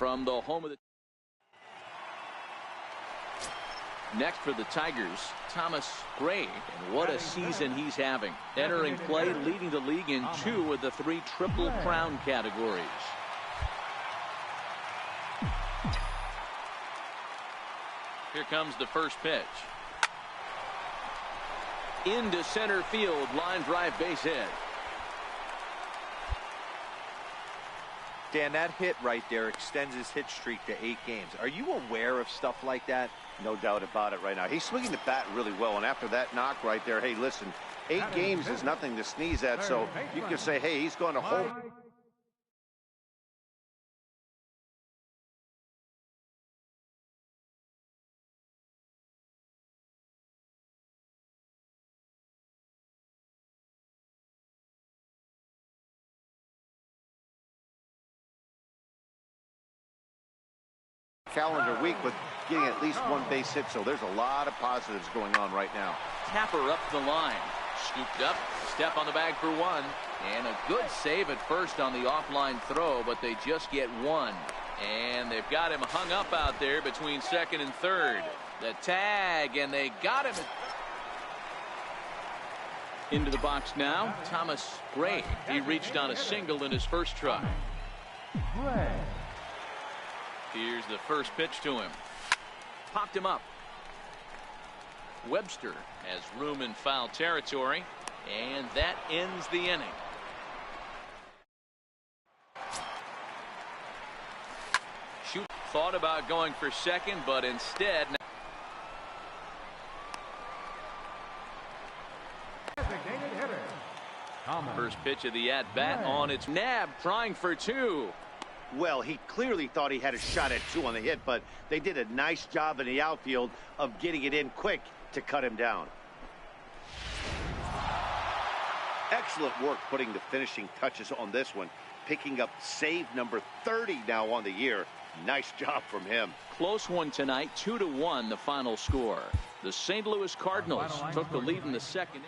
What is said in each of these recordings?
from the home of the. Next for the Tigers, Thomas Gray, and what a season he's having. Entering play, leading the league in 2 of the 3 Triple Crown categories. Here comes the first pitch. Into center field, line drive, base hit. Dan, that hit right there extends his hit streak to 8 games. Are you aware of stuff like that? No doubt about it right now. He's swinging the bat really well, and after that knock right there, hey, listen, 8 games is nothing to sneeze at, so you can say, hey, he's going to hold. Calendar week with getting at least 1 base hit, so there's a lot of positives going on right now. Tapper up the line, scooped up, step on the bag for 1, and a good save at first on the offline throw, but they just get 1, and they've got him hung up out there between second and third. The tag, and they got him. Into the box now, Thomas Gray. He reached on a single in his first try. Here's the first pitch to him. Popped him up. Webster has room in foul territory, and that ends the inning. Shoot, thought about going for second, but instead. First pitch of the at-bat on its nab, trying for 2. Well, he clearly thought he had a shot at 2 on the hit, but they did a nice job in the outfield of getting it in quick to cut him down. Excellent work putting the finishing touches on this one, picking up save number 30 now on the year. Nice job from him. Close one tonight, 2-1 the final score. The St. Louis Cardinals took the lead in the second.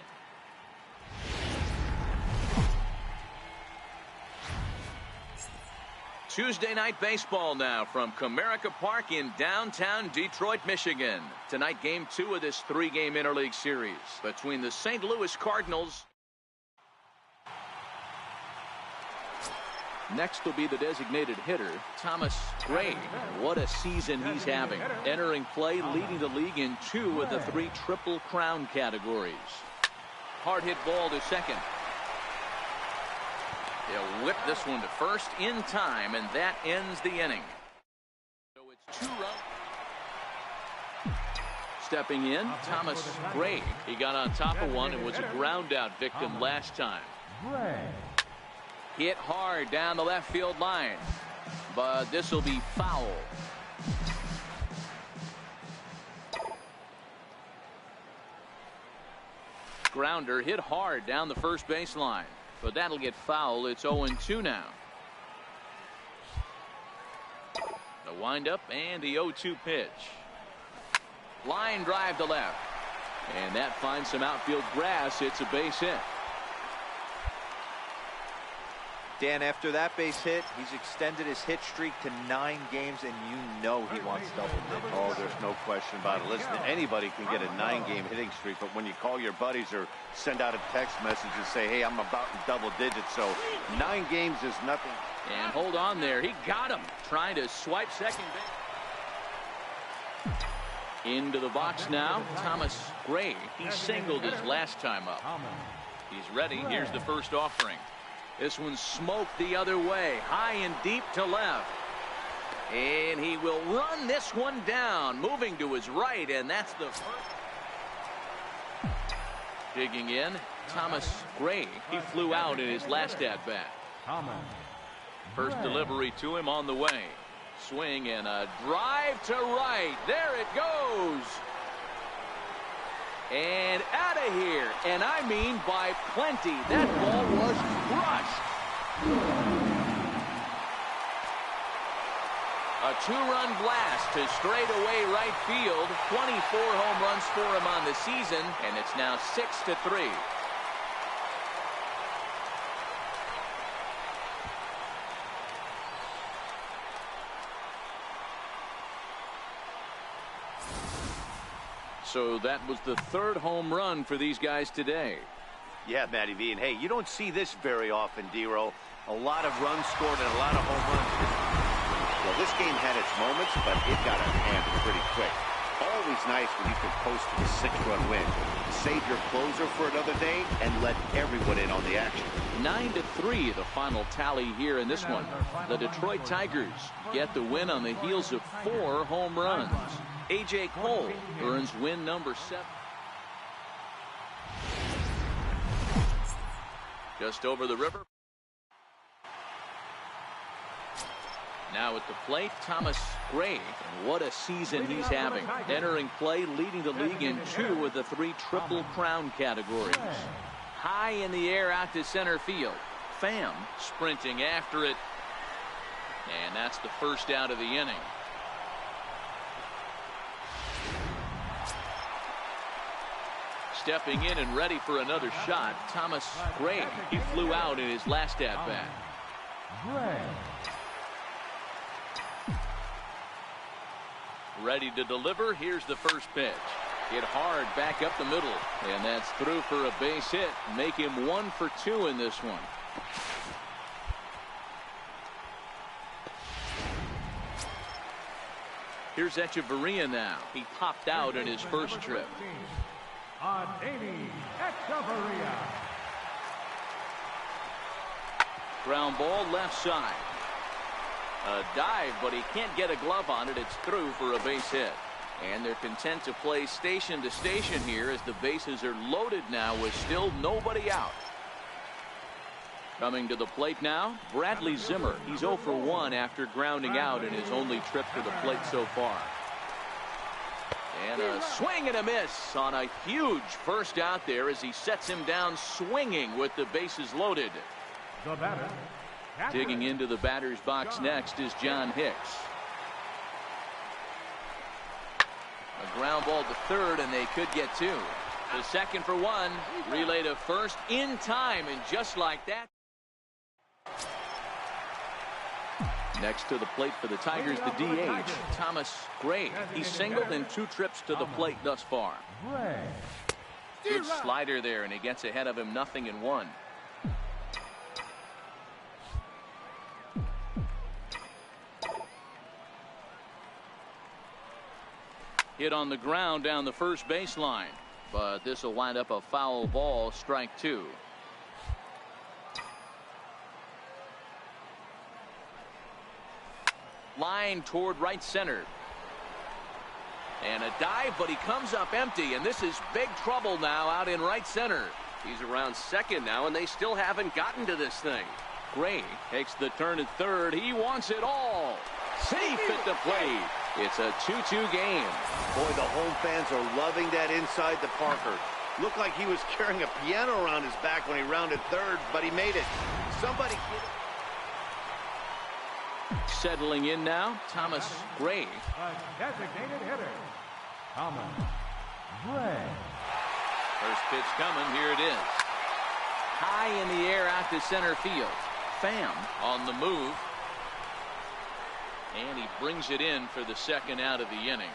Tuesday night baseball now from Comerica Park in downtown Detroit, Michigan. Tonight, game 2 of this 3-game interleague series between the St. Louis Cardinals. Next will be the designated hitter, Thomas Gray. What a season he's having. Entering play, leading the league in 2 of the 3 Triple Crown categories. Hard hit ball to second. They'll whip this one to first in time, and that ends the inning. So it's 2 runs. Stepping in, Thomas Gray. He got on top of one and was a ground out victim last time. Hit hard down the left field line, but this will be foul. Grounder hit hard down the first baseline. But that'll get foul. It's 0-2 now. The windup and the 0-2 pitch. Line drive to left. And that finds some outfield grass. It's a base hit. Dan, after that base hit, he's extended his hit streak to 9 games, and you know he wants double digits. Oh, there's no question about it. Listen, anybody can get a 9-game hitting streak, but when you call your buddies or send out a text message and say, hey, I'm about in double digits, so 9 games is nothing. And hold on there. He got him. Trying to swipe second base. Into the box now, Thomas Gray. He singled his last time up. He's ready. Here's the first offering. This one smoked the other way, high and deep to left. And he will run this one down, moving to his right, and that's the first. Digging in, Thomas Gray. He flew out in his last at-bat. First delivery to him on the way. Swing and a drive to right. There it goes. And out of here, and I mean by plenty. That ball was crushed. A 2-run blast to straightaway right field. 24 home runs for him on the season, and it's now 6-3. So that was the third home run for these guys today. Yeah, Matty V. And hey, you don't see this very often, D-Row. A lot of runs scored and a lot of home runs. Well, this game had its moments, but it got out of hand pretty quick. Always nice when you can post a 6-run win. Save your closer for another day and let everyone in on the action. 9-3 the final tally here in this one. The Detroit Tigers get the win on the heels of 4 home runs. A.J. Cole earns win number 7. Just over the river. Now at the plate, Thomas Gray. And what a season he's having. Entering play, leading the league in 2 of the 3 Triple Crown categories. High in the air out to center field. Pham sprinting after it. And that's the first out of the inning. Stepping in and ready for another shot, Thomas Gray. He flew out in his last at-bat. Ready to deliver. Here's the first pitch. Hit hard back up the middle. And that's through for a base hit. Make him 1 for 2 in this one. Here's Echeverria now. He popped out in his first trip. Ground ball left side. A dive, but he can't get a glove on it. It's through for a base hit. And they're content to play station to station here as the bases are loaded now with still nobody out. Coming to the plate now, Bradley Zimmer. He's 0 for 1 after grounding out in his only trip to the plate so far. And a swing and a miss on a huge first out there as he sets him down swinging with the bases loaded. The batter. Digging into the batter's box next is John Hicks. A ground ball to third, and they could get 2. The second for 1. Relay to first in time, and just like that. Next to the plate for the Tigers, the DH, Thomas Gray. He's singled in 2 trips to the plate thus far. Good slider there, and he gets ahead of him 0-1. Hit on the ground down the first baseline, but this will wind up a foul ball, strike 2. Line toward right center. And a dive, but he comes up empty, and this is big trouble now out in right center. He's around second now, and they still haven't gotten to this thing. Gray takes the turn at third. He wants it all. Safe at the plate. It's a 2-2 game. Boy, the home fans are loving that inside the Parker. Looked like he was carrying a piano around his back when he rounded third, but he made it. Somebody get it. Settling in now, Thomas Gray. A designated hitter, Thomas Gray. First pitch coming. Here it is. High in the air out to center field. Pham on the move. And he brings it in for the second out of the inning.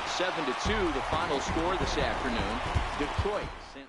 7-2 the final score this afternoon. Detroit sent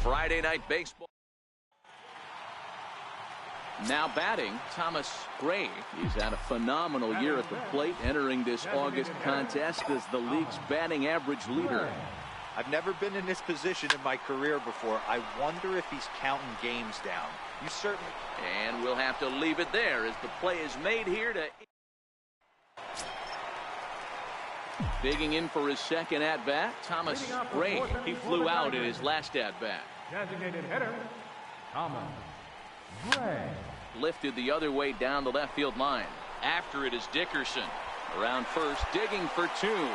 Friday Night Baseball. Now batting, Thomas Gray. He's had a phenomenal year at the plate, entering this August contest as the league's batting average leader. I've never been in this position in my career before. I wonder if he's counting games down. You certainly. And we'll have to leave it there as the play is made here to. Digging in for his second at-bat, Thomas Gray. He flew out in his last at-bat. Designated hitter, Thomas Gray. Lifted the other way down the left field line. After it is Dickerson. Around first, digging for two.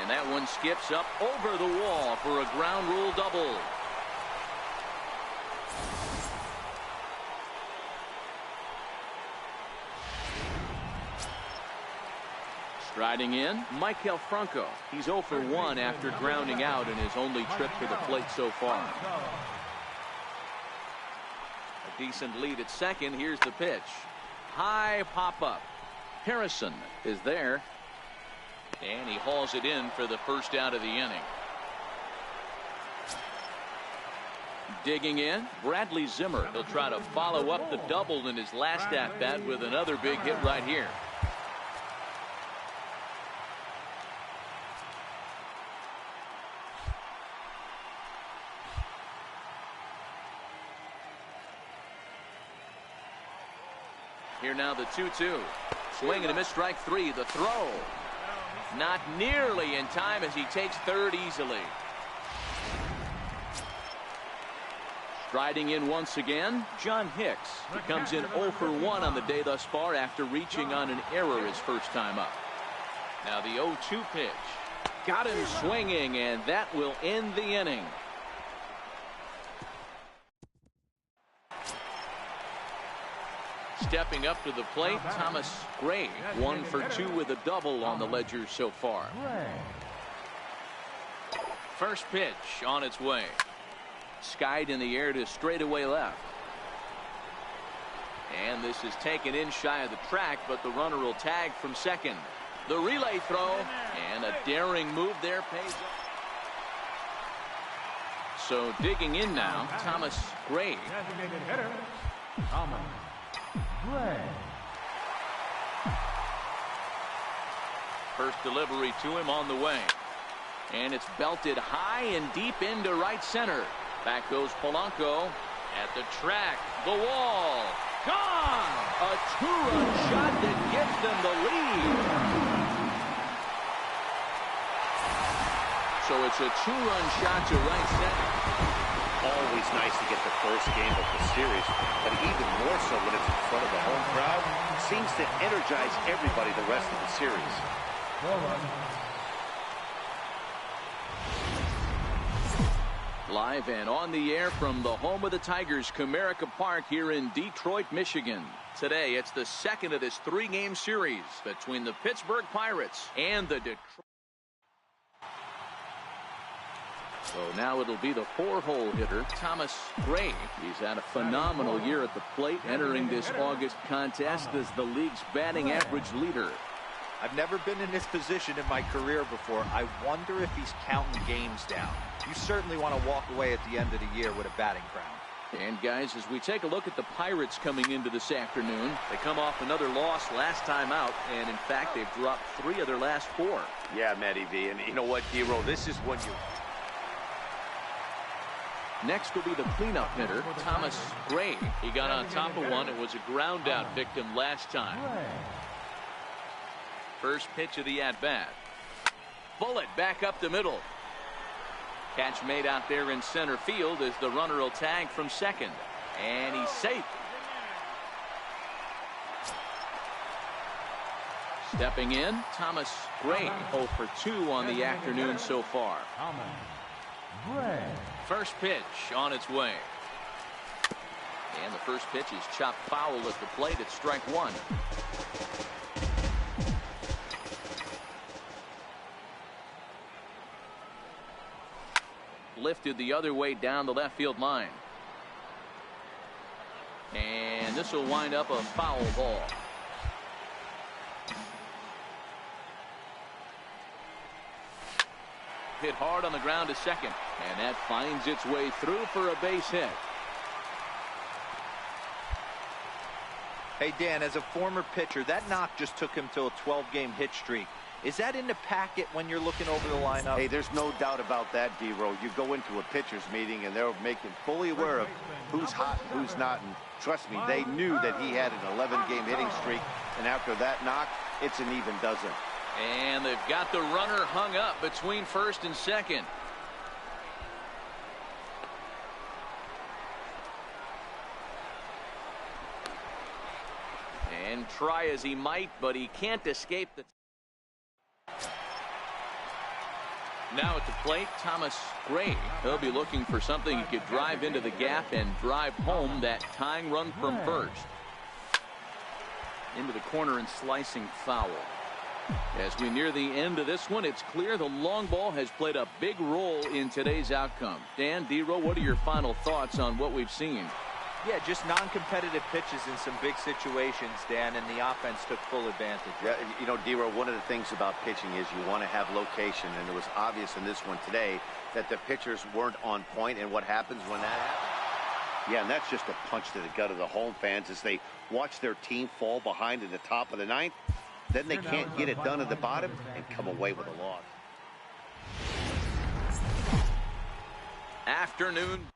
And that one skips up over the wall for a ground rule double. Striding in, Michael Franco. He's 0 for 1 after grounding out in his only trip to the plate so far. A decent lead at second. Here's the pitch. High pop-up. Harrison is there. And he hauls it in for the first out of the inning. Digging in, Bradley Zimmer. He'll try to follow up the double in his last at-bat with another big hit right here. Here now the 2-2. Swing and a miss, strike three. The throw. Not nearly in time as he takes third easily. Striding in once again, John Hicks. He comes in 0 for 1 on the day thus far after reaching on an error his first time up. Now the 0-2 pitch. Got him swinging, and that will end the inning. Stepping up to the plate, Thomas Gray. 1 for 2 with a double on the ledger so far. First pitch on its way. Skied in the air to straightaway left. And this is taken in shy of the track, but the runner will tag from second. The relay throw, and a daring move there pays off. So digging in now, Thomas Gray. Designated hitter, Thomas Gray. First delivery to him on the way. And it's belted high and deep into right center. Back goes Polanco at the track. The wall. Gone! A two-run shot that gives them the lead. So it's a two-run shot to right center. Always nice to get the first game of the series, but even more so when it's in front of the home crowd. Seems to energize everybody the rest of the series. Live and on the air from the home of the Tigers, Comerica Park here in Detroit, Michigan. Today, it's the second of this three-game series between the Pittsburgh Pirates and the Detroit. So now it'll be the four-hole hitter, Thomas Gray. He's had a phenomenal year at the plate, entering this August contest as the league's batting average leader. I've never been in this position in my career before. I wonder if he's counting games down. You certainly want to walk away at the end of the year with a batting crown. And guys, as we take a look at the Pirates coming into this afternoon, they come off another loss last time out, and in fact they've dropped 3 of their last 4. Yeah, Matty V, and you know what, D-Roll, this is when you... Next will be the cleanup hitter, Thomas Gray. He got on top of one. It was a ground out victim last time. First pitch of the at-bat. Bullet back up the middle. Catch made out there in center field as the runner will tag from second. And he's safe. Stepping in, Thomas Gray. 0 for 2 on the afternoon so far. Gray. First pitch on its way. And the first pitch is chopped foul at the plate at strike 1. Lifted the other way down the left field line. And this will wind up a foul ball. hit hard on the ground to second. And that finds its way through for a base hit. Hey, Dan, as a former pitcher, that knock just took him to a 12-game hit streak. Is that in the packet when you're looking over the lineup? Hey, there's no doubt about that, D-Row. You go into a pitcher's meeting, and they're making fully aware of who's hot and who's not. And trust me, they knew that he had an 11-game hitting streak. And after that knock, it's an even dozen. And they've got the runner hung up between first and second. And try as he might, but he can't escape the... Now at the plate, Thomas Gray. He'll be looking for something he could drive into the gap and drive home that tying run from first. Into the corner and slicing foul. As we near the end of this one, it's clear the long ball has played a big role in today's outcome. Dan, D-Row, what are your final thoughts on what we've seen? Yeah, just non-competitive pitches in some big situations, Dan, and the offense took full advantage. Yeah, you know, D-Row, one of the things about pitching is you want to have location, and it was obvious in this one today that the pitchers weren't on point, and what happens when that happens? Yeah, and that's just a punch to the gut of the home fans as they watch their team fall behind in the top of the ninth. Then they can't get it done at the bottom and come away with a loss. Afternoon.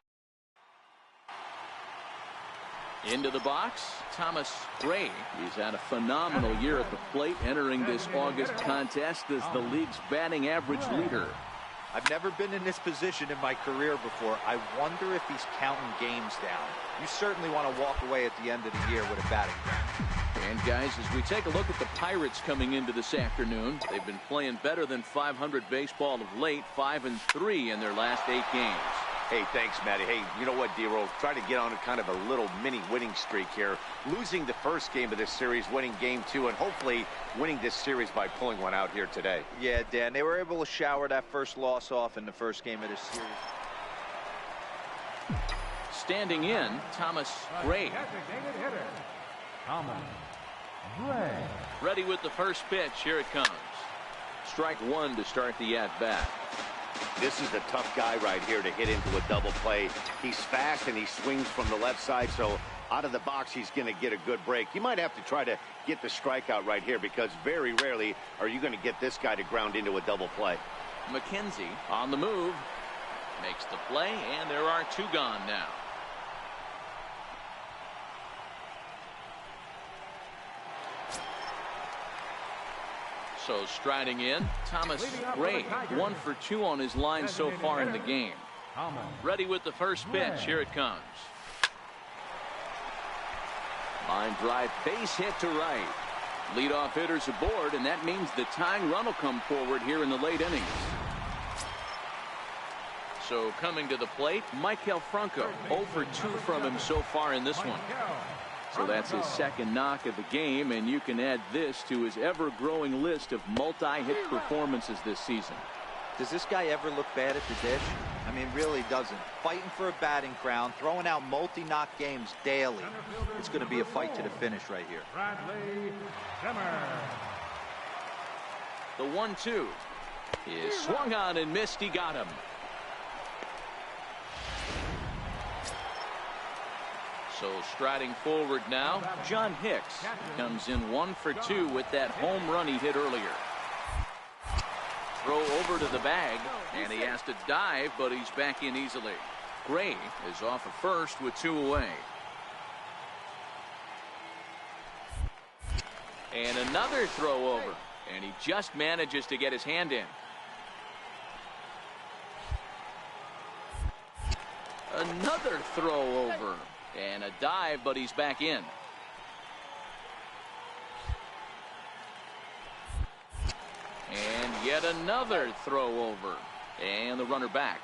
Into the box, Thomas Gray. He's had a phenomenal year at the plate, entering this August contest as the league's batting average leader. I've never been in this position in my career before. I wonder if he's counting games down. You certainly want to walk away at the end of the year with a batting crown. And guys, as we take a look at the Pirates coming into this afternoon, they've been playing better than .500 baseball of late, 5-3 in their last 8 games. Hey, thanks, Matty. Hey, you know what, D-Row? Try to get on a kind of a little mini winning streak here. Losing the first game of this series, winning game 2, and hopefully winning this series by pulling one out here today. Yeah, Dan, they were able to shower that first loss off in the first game of this series. Standing in, Thomas Gray. Designated hitter, Thomas Gray. Ready with the first pitch. Here it comes. Strike one to start the at-bat. This is a tough guy right here to hit into a double play. He's fast and he swings from the left side, so out of the box he's going to get a good break. You might have to try to get the strikeout right here because very rarely are you going to get this guy to ground into a double play. McKenzie on the move. Makes the play, and there are 2 gone now. So striding in, Thomas Gray, 1 for 2 on his line so far in the game. Ready with the first pitch. Here it comes. Line drive, base hit to right. Leadoff hitters aboard, and that means the tying run will come forward here in the late innings. So coming to the plate, Maikel Franco, 0 for 2 from him so far in this one. So that's his second knock of the game, and you can add this to his ever-growing list of multi-hit performances this season. Does this guy ever look bad at the dish? I mean, really doesn't. Fighting for a batting crown, throwing out multi-knock games daily. It's going to be a fight to the finish right here. Bradley Zimmer. The 1-2 is swung on and missed. He got him. So striding forward now, John Hicks comes in 1 for 2 with that home run he hit earlier. Throw over to the bag, and he has to dive, but he's back in easily. Gray is off of first with 2 away. And another throw over, and he just manages to get his hand in. Another throw over. And a dive, but he's back in. And yet another throw over. And the runner back.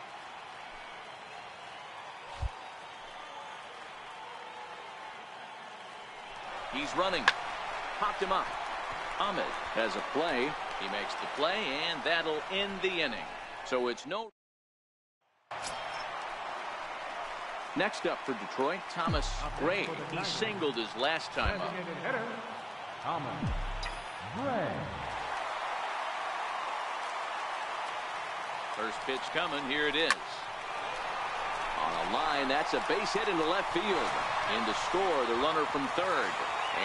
He's running. Popped him up. Ahmed has a play. He makes the play, and that'll end the inning. So it's no... Next up for Detroit, Thomas Gray. He singled his last time up. Designated hitter, Thomas Gray. First pitch coming. Here it is. On a line, that's a base hit into left field. In to score, the runner from third.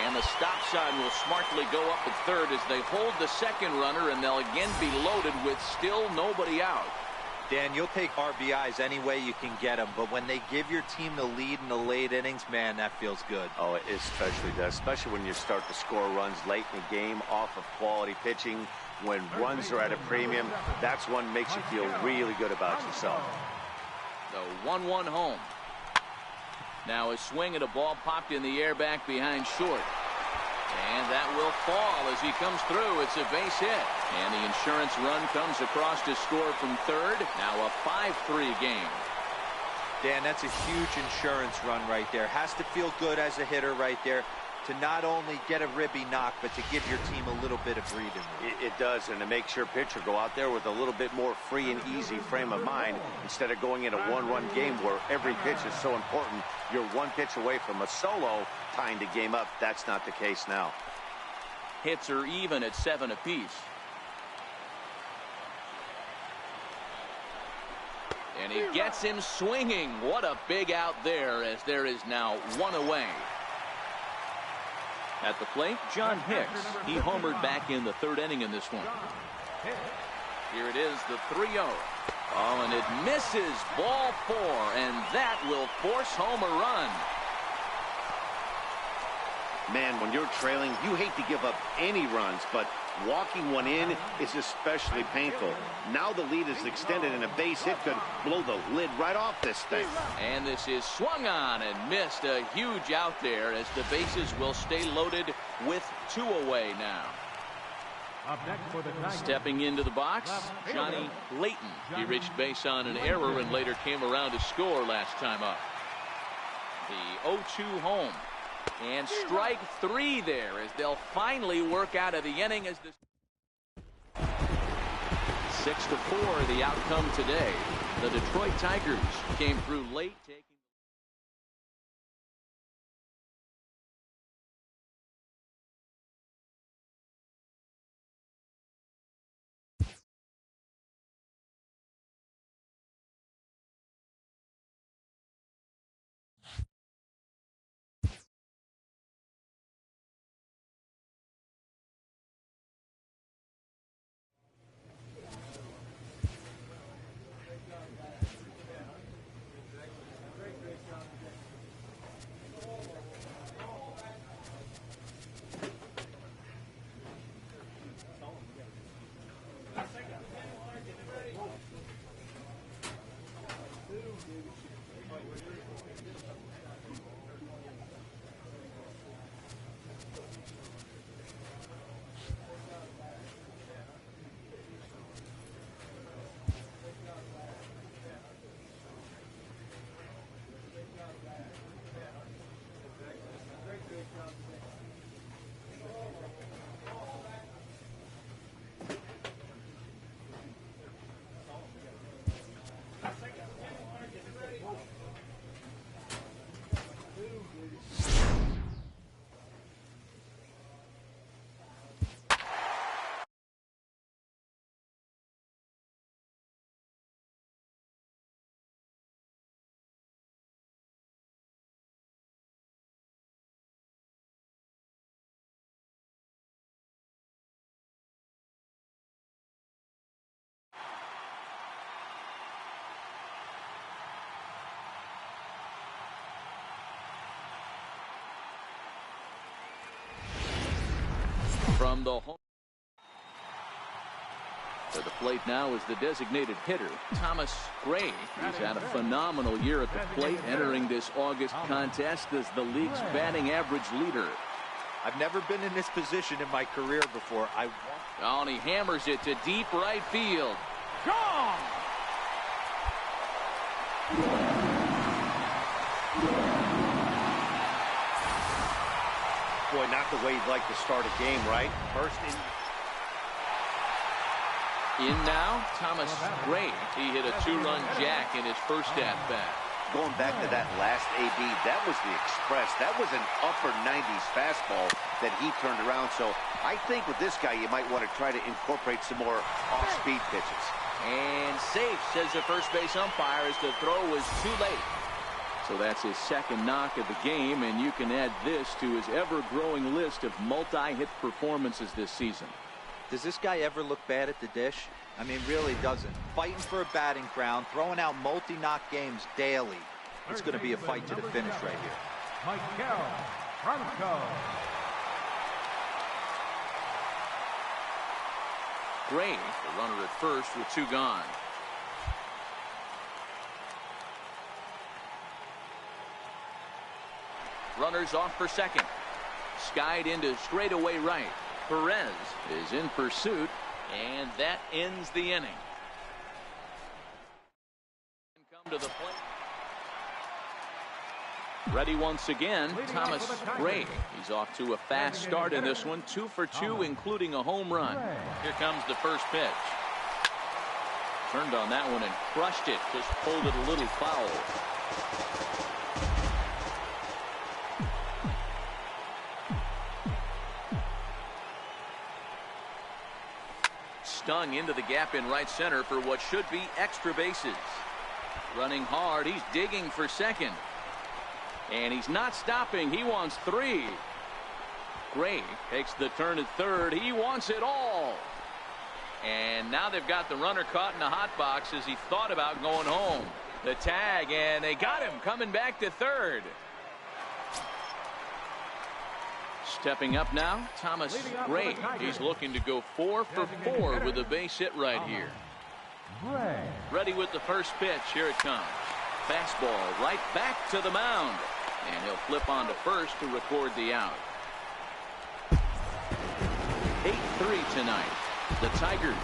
And the stop sign will smartly go up at third as they hold the second runner, and they'll again be loaded with still nobody out. Dan, you'll take RBIs any way you can get them, but when they give your team the lead in the late innings, man, that feels good. Oh, it especially does, especially when you start to score runs late in the game off of quality pitching. When runs are at a premium, that's one makes you feel really good about yourself. The 1-1 home. Now a swing at a ball popped in the air back behind short. And that will fall as he comes through. It's a base hit. And the insurance run comes across to score from third. Now a 5-3 game. Dan, that's a huge insurance run right there. Has to feel good as a hitter right there to not only get a ribby knock, but to give your team a little bit of breathing room. It does, and to make sure pitcher go out there with a little bit more free and easy frame of mind instead of going in a one-run game where every pitch is so important. You're one pitch away from a solo tying the game up. That's not the case now. Hits are even at 7 apiece. And he gets him swinging. What a big out there, as there is now one away. At the plate, John Hicks. He homered back in the third inning in this one. Here it is, the 3-0. Oh, and it misses. Ball 4, and that will force home a run. Man, when you're trailing, you hate to give up any runs, but walking one in is especially painful. Now the lead is extended, and a base hit could blow the lid right off this thing. And this is swung on and missed. A huge out there as the bases will stay loaded with 2 away now. Up next for the Tigers. Stepping into the box, Johnny Layton. He reached base on an error and later came around to score last time up. The 0-2 home. And strike 3 there as they'll finally work out of the inning as the 6-4 the outcome today. The Detroit Tigers came through late, taking from the home. To the plate now is the designated hitter, Thomas Gray. He's had a phenomenal year at the plate, entering this August contest as the league's batting average leader. I've never been in this position in my career before. Oh, and he hammers it to deep right field. Gone! Boy, not the way you'd like to start a game, right? First in now, Thomas Gray. He hit a 2-run jack in his first at-bat. Going back to that last AB, that was the express. That was an upper 90s fastball that he turned around. So I think with this guy, you might want to try to incorporate some more off-speed pitches. And safe, says the first base umpire, as the throw was too late. So that's his second knock of the game, and you can add this to his ever-growing list of multi-hit performances this season. Does this guy ever look bad at the dish? I mean, really doesn't. Fighting for a batting crown, throwing out multi-knock games daily. It's going to be a fight to the finish right here. Michael Franco. Gray, the runner at first with 2 gone. Runners off for second. Skied into straightaway right. Perez is in pursuit, and that ends the inning. Come to the plate. Ready once again, Thomas Gray. He's off to a fast start in this one, 2 for 2, including a home run. Here comes the first pitch. Turned on that one and crushed it, just pulled it a little foul. Stung into the gap in right center for what should be extra bases. Running hard, he's digging for second. And he's not stopping. He wants 3. Gray takes the turn at third. He wants it all. And now they've got the runner caught in the hot box as he thought about going home. The tag, and they got him coming back to third. Stepping up now, Thomas Gray. He's looking to go 4 for 4 with a base hit right here. Ready with the first pitch. Here it comes. Fastball right back to the mound. And he'll flip on to first to record the out. 8-3 tonight. The Tigers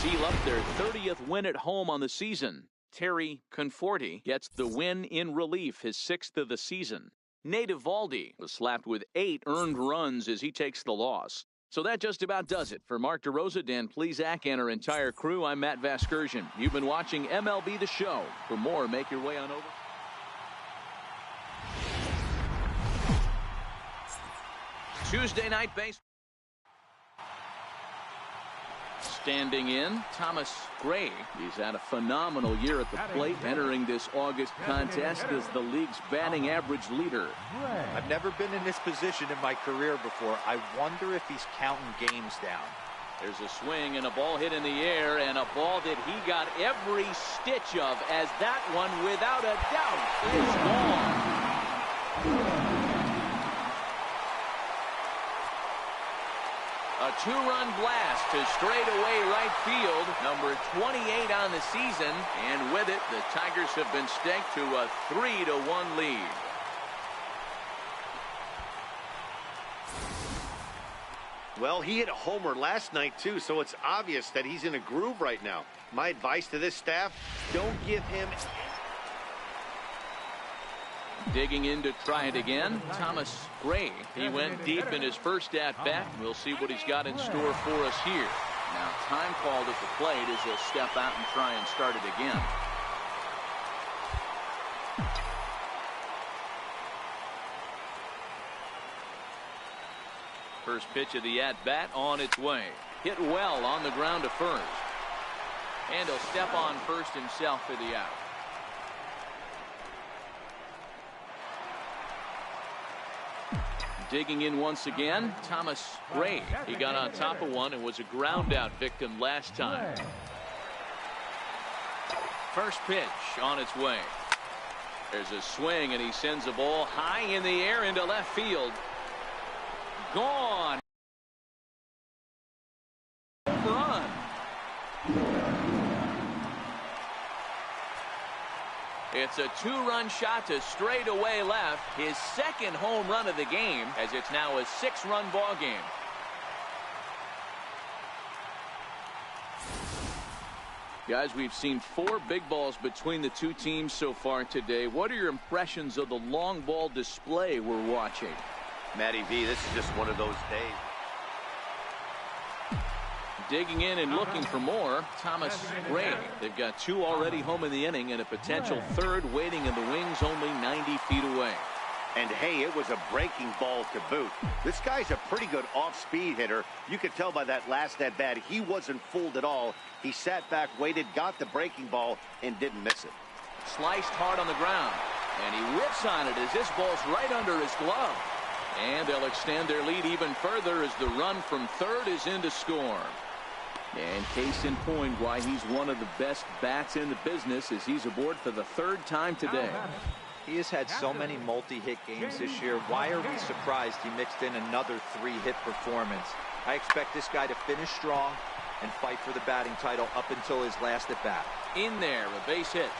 seal up their 30th win at home on the season. Terry Conforti gets the win in relief, his 6th of the season. Nate Eovaldi was slapped with 8 earned runs as he takes the loss. So that just about does it. For Mark DeRosa, Dan Plesac, and our entire crew, I'm Matt Vasgersian. You've been watching MLB The Show. For more, make your way on over. Tuesday night baseball. Standing in, Thomas Gray. He's had a phenomenal year at the plate, entering this August contest as the league's batting average leader. I've never been in this position in my career before. I wonder if he's counting games down. There's a swing and a ball hit in the air, and a ball that he got every stitch of, as that one, without a doubt, is gone. A 2-run blast to straightaway right field, number 28 on the season, and with it, the Tigers have been staked to a 3-1 lead. Well, he hit a homer last night, too, so it's obvious that he's in a groove right now. My advice to this staff, don't give him... Digging in to try it again, Thomas Gray. He went deep in his first at-bat. We'll see what he's got in store for us here. Now, time called at the plate as he'll step out and try and start it again. First pitch of the at-bat on its way. Hit well on the ground to first. And he'll step on first himself for the out. Digging in once again, Thomas Gray. He got on top of one and was a ground-out victim last time. First pitch on its way. There's a swing, and he sends a ball high in the air into left field. Gone. Run. It's a 2-run shot to straightaway left. His second home run of the game, as it's now a 6-run ball game. Guys, we've seen 4 big balls between the two teams so far today. What are your impressions of the long ball display we're watching? Matty V, this is just one of those days. Digging in and looking for more, Thomas Gray. They've got 2 already home in the inning and a potential 3rd waiting in the wings only 90 feet away. And hey, it was a breaking ball to boot. This guy's a pretty good off-speed hitter. You could tell by that last at-bat, he wasn't fooled at all. He sat back, waited, got the breaking ball, and didn't miss it. Sliced hard on the ground. And he whips on it as this ball's right under his glove. And they'll extend their lead even further as the run from third is in to score. And case in point why he's one of the best bats in the business as he's aboard for the third time today. He has had so many multi-hit games this year. Why are we surprised he mixed in another 3-hit performance? I expect this guy to finish strong and fight for the batting title up until his last at-bat. In there, a base hit.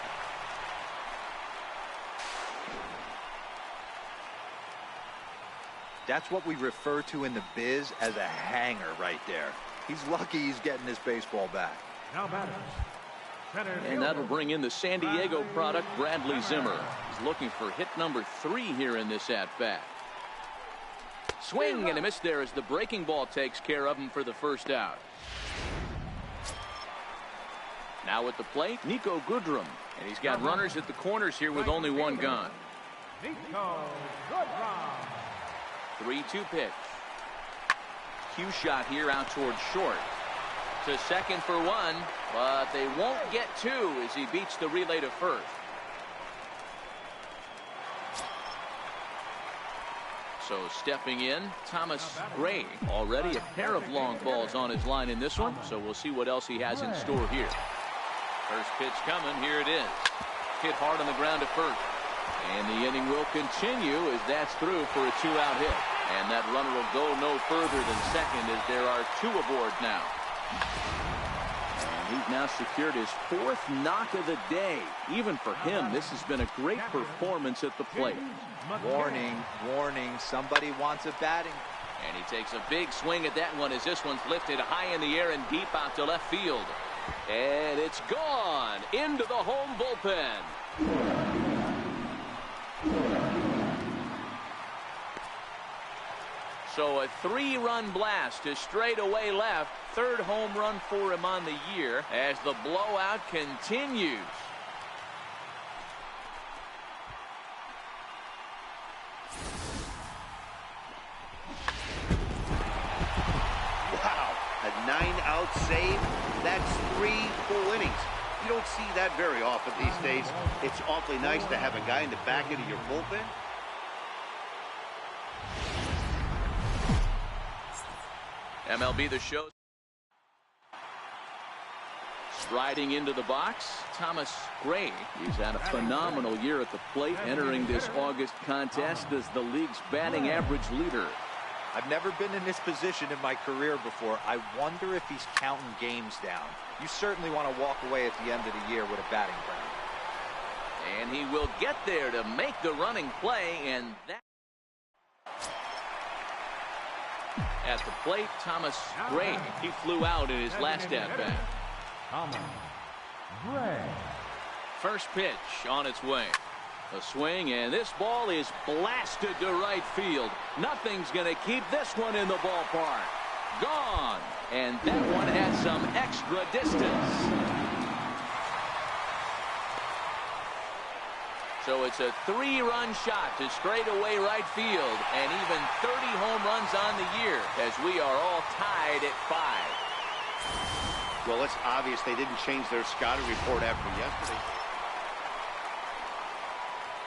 That's what we refer to in the biz as a hanger right there. He's lucky he's getting his baseball back. Now batters. And that'll bring in the San Diego product, Bradley Zimmer. He's looking for hit number 3 here in this at-bat. Swing and a miss there as the breaking ball takes care of him for the first out. Now at the plate, Nico Goodrum. And he's got runners at the corners here with only one gone. Nico Goodrum. 3-2 pitch. Cue shot here out towards short. To second for 1, but they won't get 2 as he beats the relay to first. So stepping in, Thomas Gray. Already a pair of long balls on his line in this one, so we'll see what else he has in store here. First pitch coming, here it is. Hit hard on the ground to first. And the inning will continue as that's through for a 2-out hit. And that runner will go no further than second as there are 2 aboard now. And he's now secured his 4th knock of the day. Even for him, this has been a great performance at the plate. Warning, warning, somebody wants a batting. And he takes a big swing at that one as this one's lifted high in the air and deep out to left field. And it's gone into the home bullpen. So a 3-run blast to straightaway left. 3rd home run for him on the year as the blowout continues. Wow, a 9-out save. That's 3 full innings. You don't see that very often these days. It's awfully nice to have a guy in the back end of your bullpen. MLB The Show. Striding into the box, Thomas Gray. He's had a phenomenal year at the plate, entering this August contest as the league's batting average leader. I've never been in this position in my career before. I wonder if he's counting games down. You certainly want to walk away at the end of the year with a batting crown. And he will get there to make the running play, and that. At the plate, Thomas Gray. He flew out in his last at-bat. Thomas Gray. First pitch on its way. A swing, and this ball is blasted to right field. Nothing's going to keep this one in the ballpark. Gone. And that one has some extra distance. So it's a 3-run shot to straightaway right field, and even 30 home runs on the year as we are all tied at 5. Well, it's obvious they didn't change their scouting report after yesterday.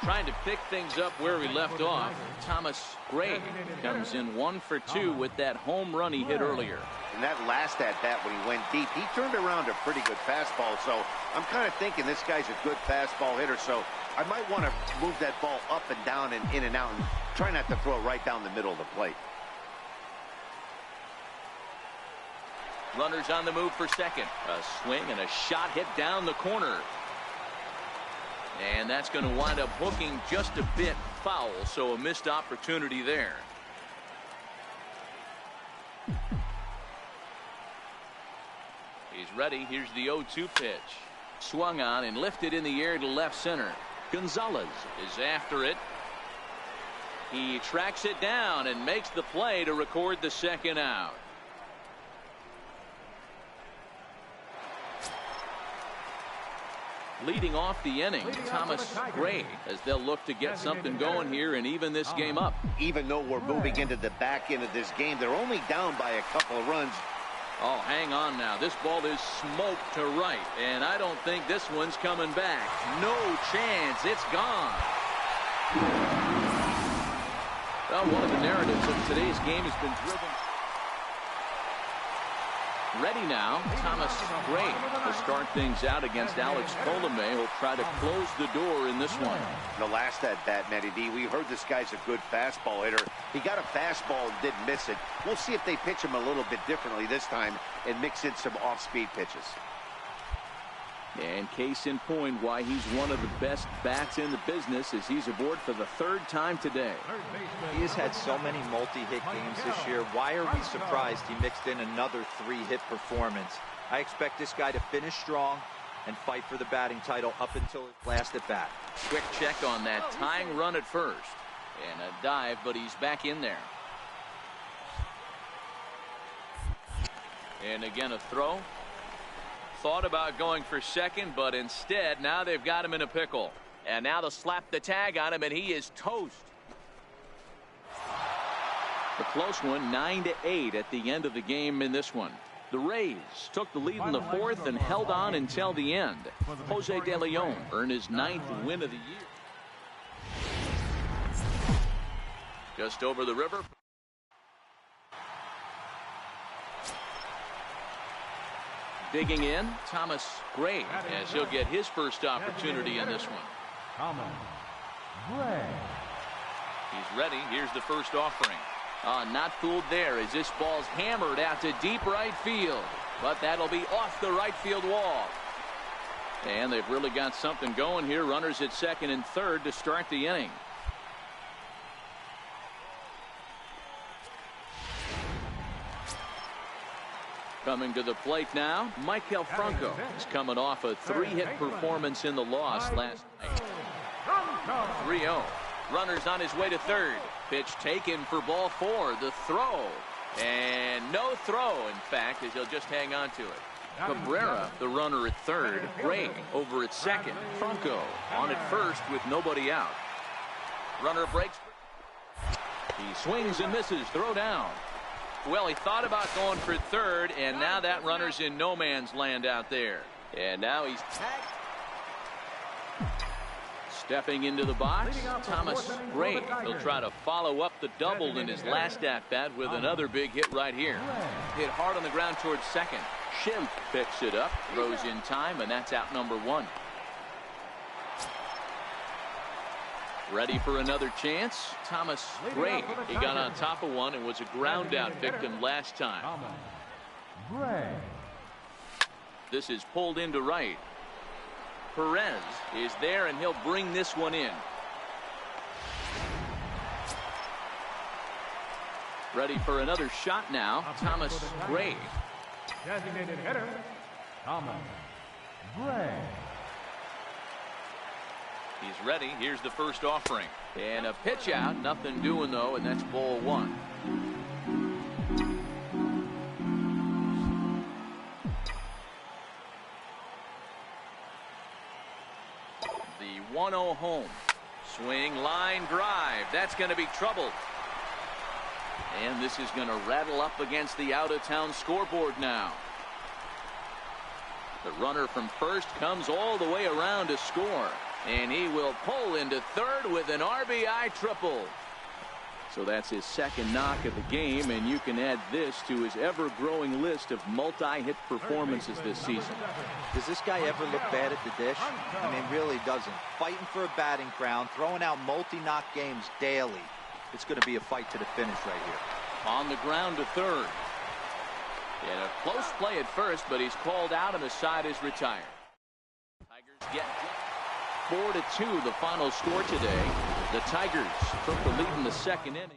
Trying to pick things up where we left off, Thomas Gray comes in 1 for 2 with that home run he hit earlier. And that last at-bat when he went deep, he turned around a pretty good fastball. So I'm kind of thinking this guy's a good fastball hitter. So I might want to move that ball up and down and in and out and try not to throw it right down the middle of the plate. Runners on the move for second. A swing and a shot hit down the corner. And that's going to wind up hooking just a bit foul, so a missed opportunity there. He's ready. Here's the 0-2 pitch. Swung on and lifted in the air to left center. Gonzalez is after it. He tracks it down and makes the play to record the second out. Leading off the inning, Thomas Gray, as they'll look to get something going here and even this game up. Even though we're moving into the back end of this game, they're only down by a couple of runs. Oh, hang on now. This ball is smoked to right, and I don't think this one's coming back. No chance. It's gone. Well, one of the narratives of today's game has been driven. Ready now, Thomas Gray to start things out against Alex Colomé. He'll try to close the door in this one. The last at bat, Matty D, we heard this guy's a good fastball hitter. He got a fastball and didn't miss it. We'll see if they pitch him a little bit differently this time and mix in some off-speed pitches. And case in point why he's one of the best bats in the business as he's aboard for the third time today. He has had so many multi-hit games this year. Why are we surprised he mixed in another 3-hit performance? I expect this guy to finish strong and fight for the batting title up until his last at bat. Quick check on that tying run at first. And a dive, but he's back in there. And again a throw. Thought about going for second, but instead now they've got him in a pickle. And now they'll slap the tag on him, and he is toast. The close one, 9-8 at the end of the game in this one. The Rays took the lead in the fourth and held on until the end. Jose De Leon earned his 9th win of the year. Just over the river. Digging in, Thomas Gray, as he'll get his first opportunity in this one. Thomas Gray. He's ready. Here's the first offering. Not fooled there as this ball's hammered out to deep right field. But that'll be off the right field wall. And they've really got something going here. Runners at second and third to start the inning. Coming to the plate now, Michael Franco is coming off a 3-hit performance in the loss last night. 3-0. Runners on his way to third. Pitch taken for ball 4. The throw. And no throw, in fact, as he'll just hang on to it. Cabrera, the runner at third. Gray over at second. Franco on at first with nobody out. Runner breaks. He swings and misses. Throw down. Well, he thought about going for third, and now that runner's in no man's land out there. And now he's tagged. Stepping into the box, Thomas Gray. He'll try to follow up the double in his last at-bat with another big hit right here. Hit hard on the ground towards second. Schimpf picks it up, throws in time, and that's out number 1. Ready for another chance. Thomas Gray. He got on top of one and was a ground out victim last time. Gray. This is pulled into right. Perez is there and he'll bring this one in. Ready for another shot now. Thomas Gray. Designated hitter, Thomas Gray. He's ready. Here's the first offering. And a pitch out. Nothing doing, though, and that's ball 1. The 1-0 home. Swing, line, drive. That's going to be trouble. And this is going to rattle up against the out-of-town scoreboard now. The runner from first comes all the way around to score. And he will pull into third with an RBI triple. So that's his second knock of the game, and you can add this to his ever-growing list of multi-hit performances this season. Does this guy ever look bad at the dish? I mean, really doesn't. Fighting for a batting crown, throwing out multi-knock games daily. It's going to be a fight to the finish right here. On the ground to third. And a close play at first, but he's called out and the side is retired. Tigers get 4-2 the final score today. The Tigers took the lead in the second inning.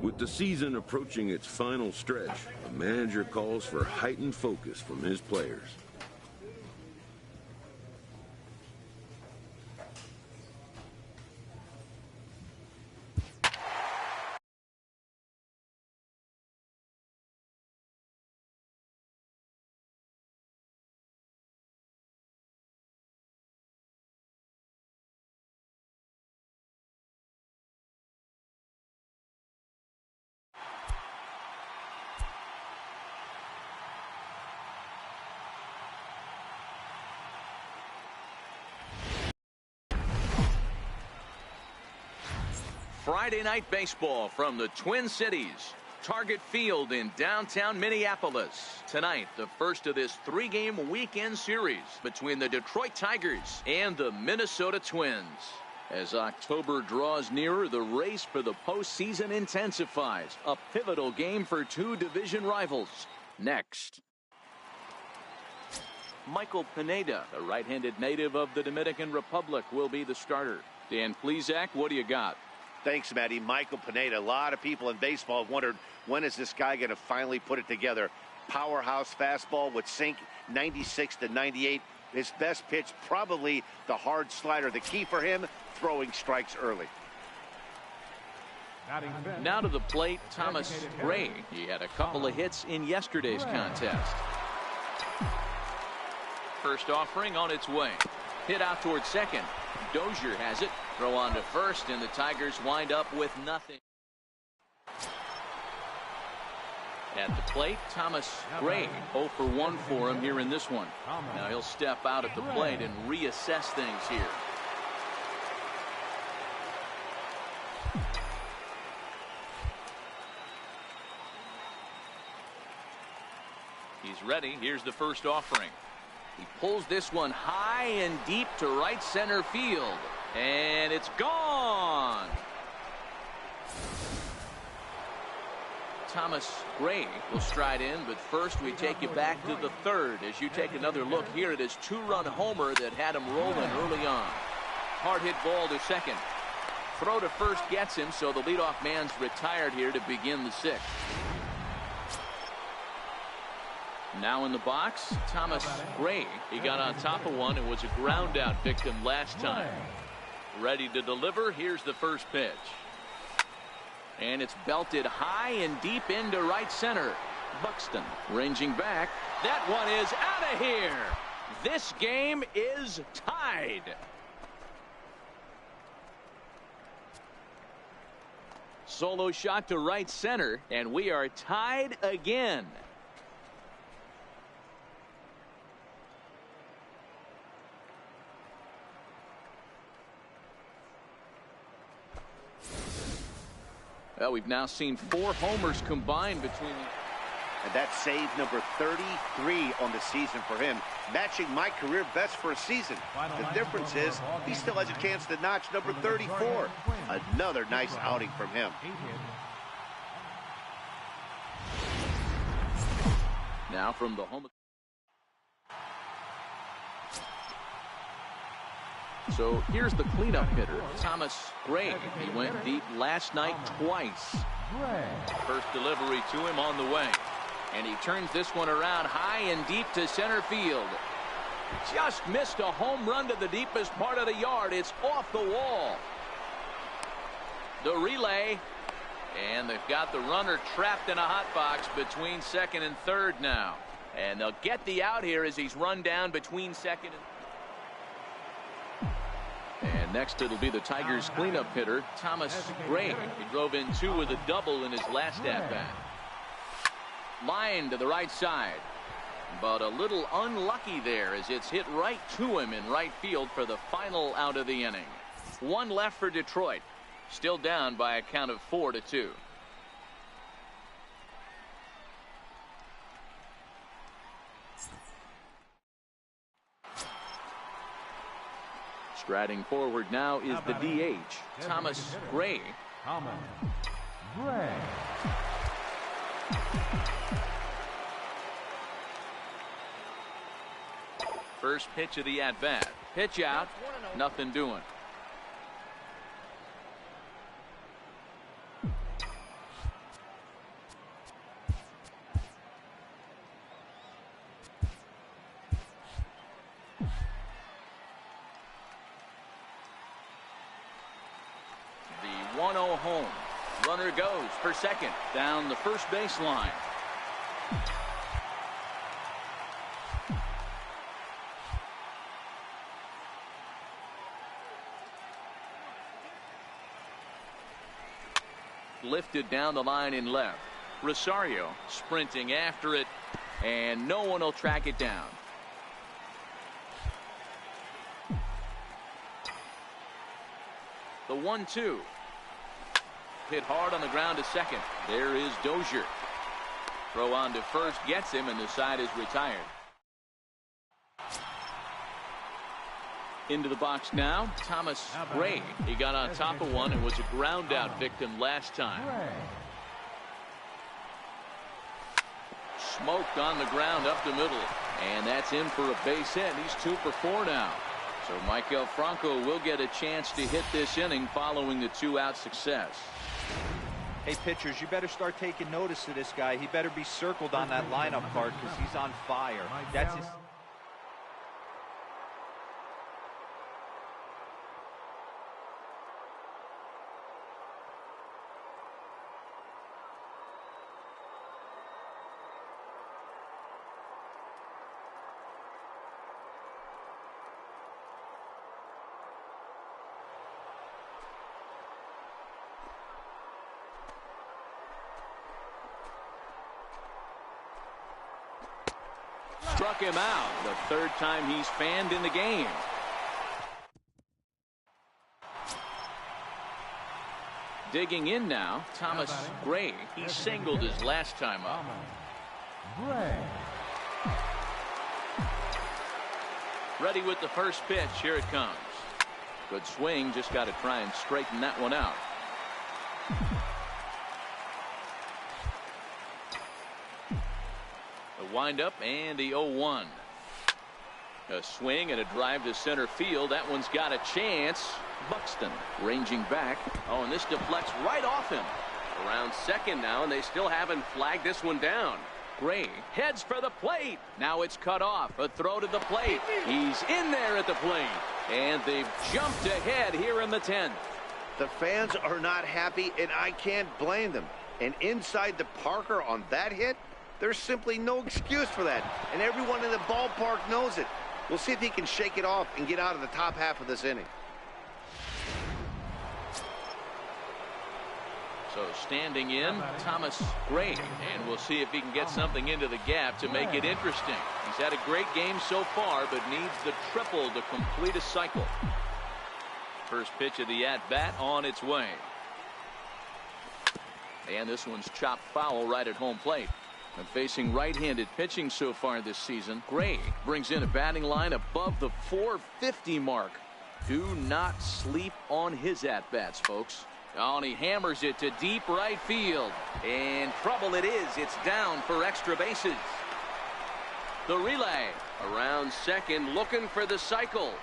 With the season approaching its final stretch, the manager calls for heightened focus from his players. Friday night baseball from the Twin Cities. Target Field in downtown Minneapolis. Tonight, the first of this 3-game weekend series between the Detroit Tigers and the Minnesota Twins. As October draws nearer, the race for the postseason intensifies. A pivotal game for two division rivals. Next. Michael Pineda, the right-handed native of the Dominican Republic, will be the starter. Dan Plesac, what do you got? Thanks, Matty. Michael Pineda. A lot of people in baseball have wondered, when is this guy going to finally put it together? Powerhouse fastball with sink 96 to 98. His best pitch, probably the hard slider. The key for him, throwing strikes early. Now to the plate, Thomas Gray. He had a couple of hits in yesterday's contest. First offering on its way. Hit out towards second. Dozier has it. Throw on to first, and the Tigers wind up with nothing. At the plate, Thomas Gray. 0 for 1 for him here in this one. Now he'll step out at the plate and reassess things here. He's ready. Here's the first offering. He pulls this one high and deep to right center field. And it's gone. Thomas Gray will stride in, but first we take you back to the third as you take another look here at his 2-run homer that had him rolling early on. Hard hit ball to second. Throw to first gets him, so the leadoff man's retired here to begin the sixth. Now in the box, Thomas Gray. He got on top of one and was a ground out victim last time. Ready to deliver. Here's the first pitch. And it's belted high and deep into right center. Buxton ranging back. That one is out of here. This game is tied. Solo shot to right center, and we are tied again. Well, we've now seen 4 homers combined between. And that's save number 33 on the season for him, matching my career best for a season. The difference is he still has a chance to notch number 34. Another nice outing from him. Now from the home. So here's the cleanup hitter, Thomas Gray. He went deep last night twice. First delivery to him on the way. And he turns this one around high and deep to center field. Just missed a home run to the deepest part of the yard. It's off the wall. The relay. And they've got the runner trapped in a hot box between second and third now. And they'll get the out here as he's run down between second and next it'll be the Tigers cleanup hitter, Thomas Gray. He drove in 2 with a double in his last at-bat. Line to the right side. But a little unlucky there as it's hit right to him in right field for the final out of the inning. 1 left for Detroit. Still down by a count of 4-2. Striding forward now is the DH, Thomas Gray. First pitch of the at-bat. Pitch out. Nothing doing. 1-0 home. Runner goes for second down the first baseline. Lifted down the line in left. Rosario sprinting after it, and no one will track it down. The 1-2. Hit hard on the ground to second. There is Dozier. Throw on to first gets him, and the side is retired. Into the box now, Thomas Gray. He got on top of one and was a ground out victim last time. Smoked on the ground up the middle, and that's in for a base hit. He's 2 for 4 now. So Maikel Franco will get a chance to hit this inning following the 2-out success. Hey, pitchers, you better start taking notice of this guy. He better be circled on that lineup card because he's on fire. That's his... Struck him out, the 3rd time he's fanned in the game. Digging in now, Thomas Gray. He singled his last time up. Ready with the first pitch. Here it comes. Good swing. Just got to try and straighten that one out. Wind up and the 0-1. A swing and a drive to center field. That one's got a chance. Buxton ranging back. Oh, and this deflects right off him. Around second now, and they still haven't flagged this one down. Gray heads for the plate. Now it's cut off. A throw to the plate. He's in there at the plate. And they've jumped ahead here in the 10th. The fans are not happy, and I can't blame them. And inside the Parker on that hit, there's simply no excuse for that, and everyone in the ballpark knows it. We'll see if he can shake it off and get out of the top half of this inning. So standing in, Thomas Gray, and we'll see if he can get something into the gap to make it interesting. He's had a great game so far, but needs the triple to complete a cycle. First pitch of the at-bat on its way. And this one's chopped foul right at home plate. And facing right-handed pitching so far this season, Gray brings in a batting line above the 450 mark. Do not sleep on his at-bats, folks. Oh, and he hammers it to deep right field. And trouble it is. It's down for extra bases. The relay around second, looking for the cycle.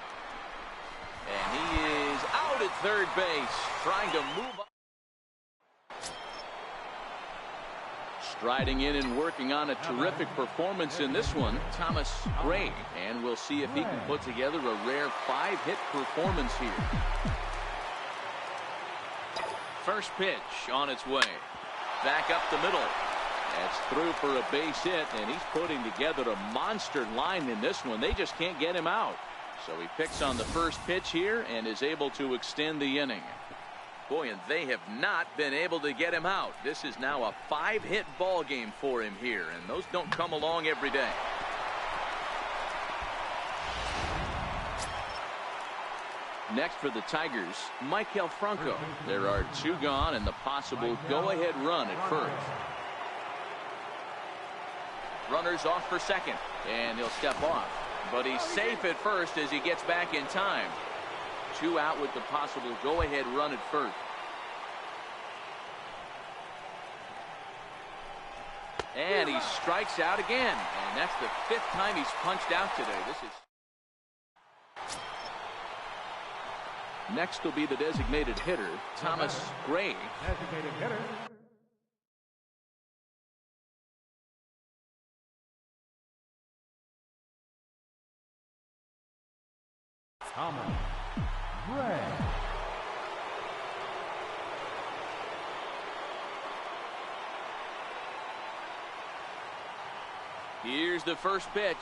And he is out at third base, trying to move up. Striding in and working on a terrific performance in this one, Thomas Gray. And we'll see if he can put together a rare 5-hit performance here. First pitch on its way. Back up the middle. That's through for a base hit, and he's putting together a monster line in this one. They just can't get him out. So he picks on the first pitch here and is able to extend the inning. Boy, and they have not been able to get him out. This is now a 5-hit ball game for him here, and those don't come along every day. Next for the Tigers, Maikel Franco. There are 2 gone and the possible go-ahead run at first. Runners off for second, and he'll step off. But he's safe at first as he gets back in time. 2 out with the possible go-ahead run at first. And he strikes out again. And that's the 5th time he's punched out today. This is... Next will be the designated hitter, Thomas Gray. Designated hitter. Thomas Gray. Here's the first pitch.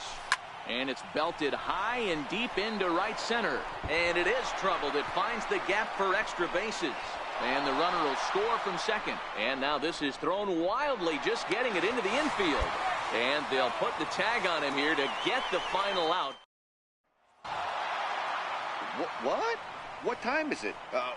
And it's belted high and deep into right center. And it is troubled. It finds the gap for extra bases. And the runner will score from second. And now this is thrown wildly, just getting it into the infield. And they'll put the tag on him here to get the final out. What? What time is it?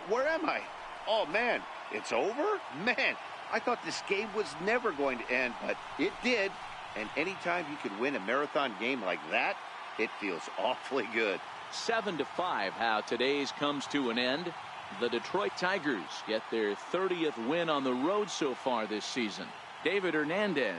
Where am I? Oh, man, it's over? Man, I thought this game was never going to end, but it did. And anytime you can win a marathon game like that, it feels awfully good. 7-5, how today's comes to an end. The Detroit Tigers get their 30th win on the road so far this season. David Hernandez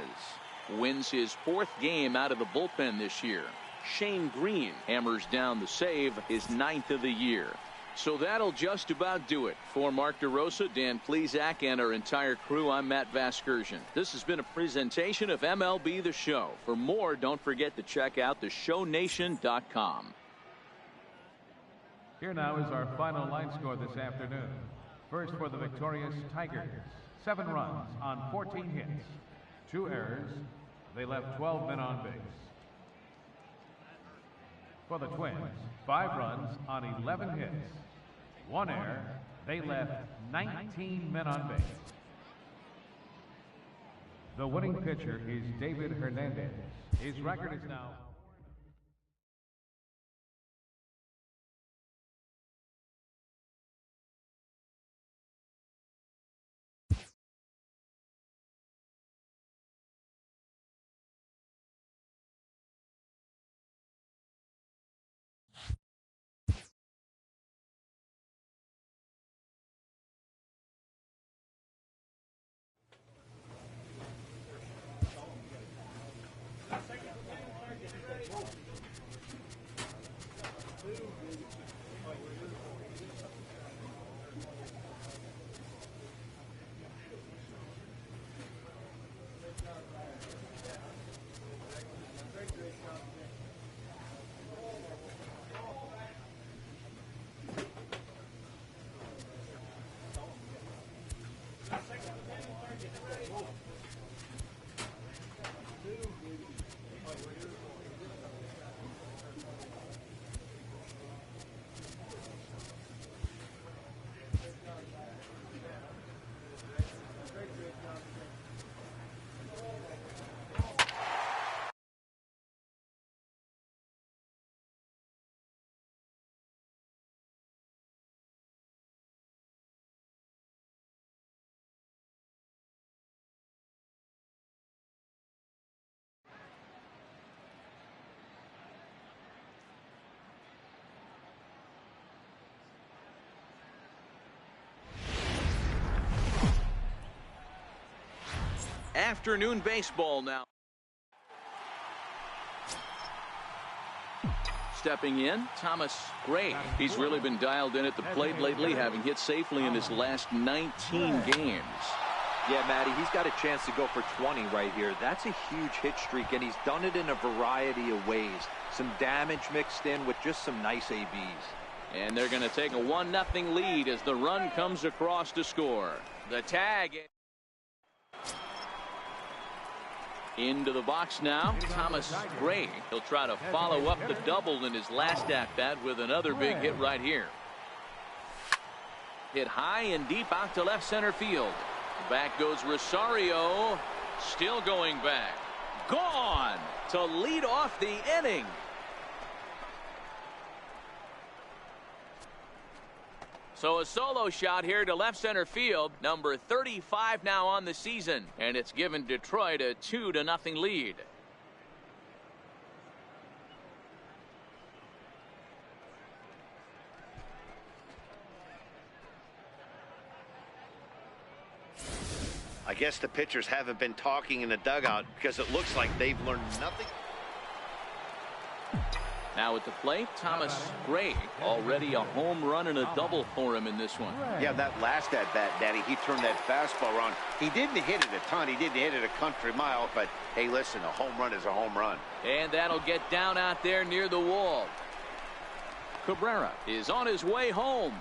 wins his 4th game out of the bullpen this year. Shane Green hammers down the save, his 9th of the year. So that'll just about do it. For Mark DeRosa, Dan Plesac, and our entire crew, I'm Matt Vasgersian. This has been a presentation of MLB The Show. For more, don't forget to check out theshownation.com. Here now is our final line score this afternoon. First for the victorious Tigers, 7 runs on 14 hits, 2 errors. They left 12 men on base. For the Twins, 5 runs on 11 hits, 1 error. They left 19 men on base. The winning pitcher is David Hernandez. His record is now afternoon baseball now. Stepping in, Thomas Gray. He's really been dialed in at the plate lately, having hit safely in his last 19 games. Yeah, Matty, he's got a chance to go for 20 right here. That's a huge hit streak, and he's done it in a variety of ways. Some damage mixed in with just some nice ABs. And they're going to take a 1-0 lead as the run comes across to score. The tag. Into the box now, Thomas Gray. He'll try to follow up the double in his last at-bat with another big hit right here. Hit high and deep out to left center field. Back goes Rosario. Still going back. Gone to lead off the inning. So a solo shot here to left center field. Number 35 now on the season. And it's given Detroit a 2-0 lead. I guess the pitchers haven't been talking in the dugout because it looks like they've learned nothing. Now at the plate, Thomas Gray. Already a home run and a double for him in this one. Yeah, that last at-bat, Daddy, he turned that fastball around. He didn't hit it a ton. He didn't hit it a country mile. But, hey, listen, a home run is a home run. And that'll get down out there near the wall. Cabrera is on his way home.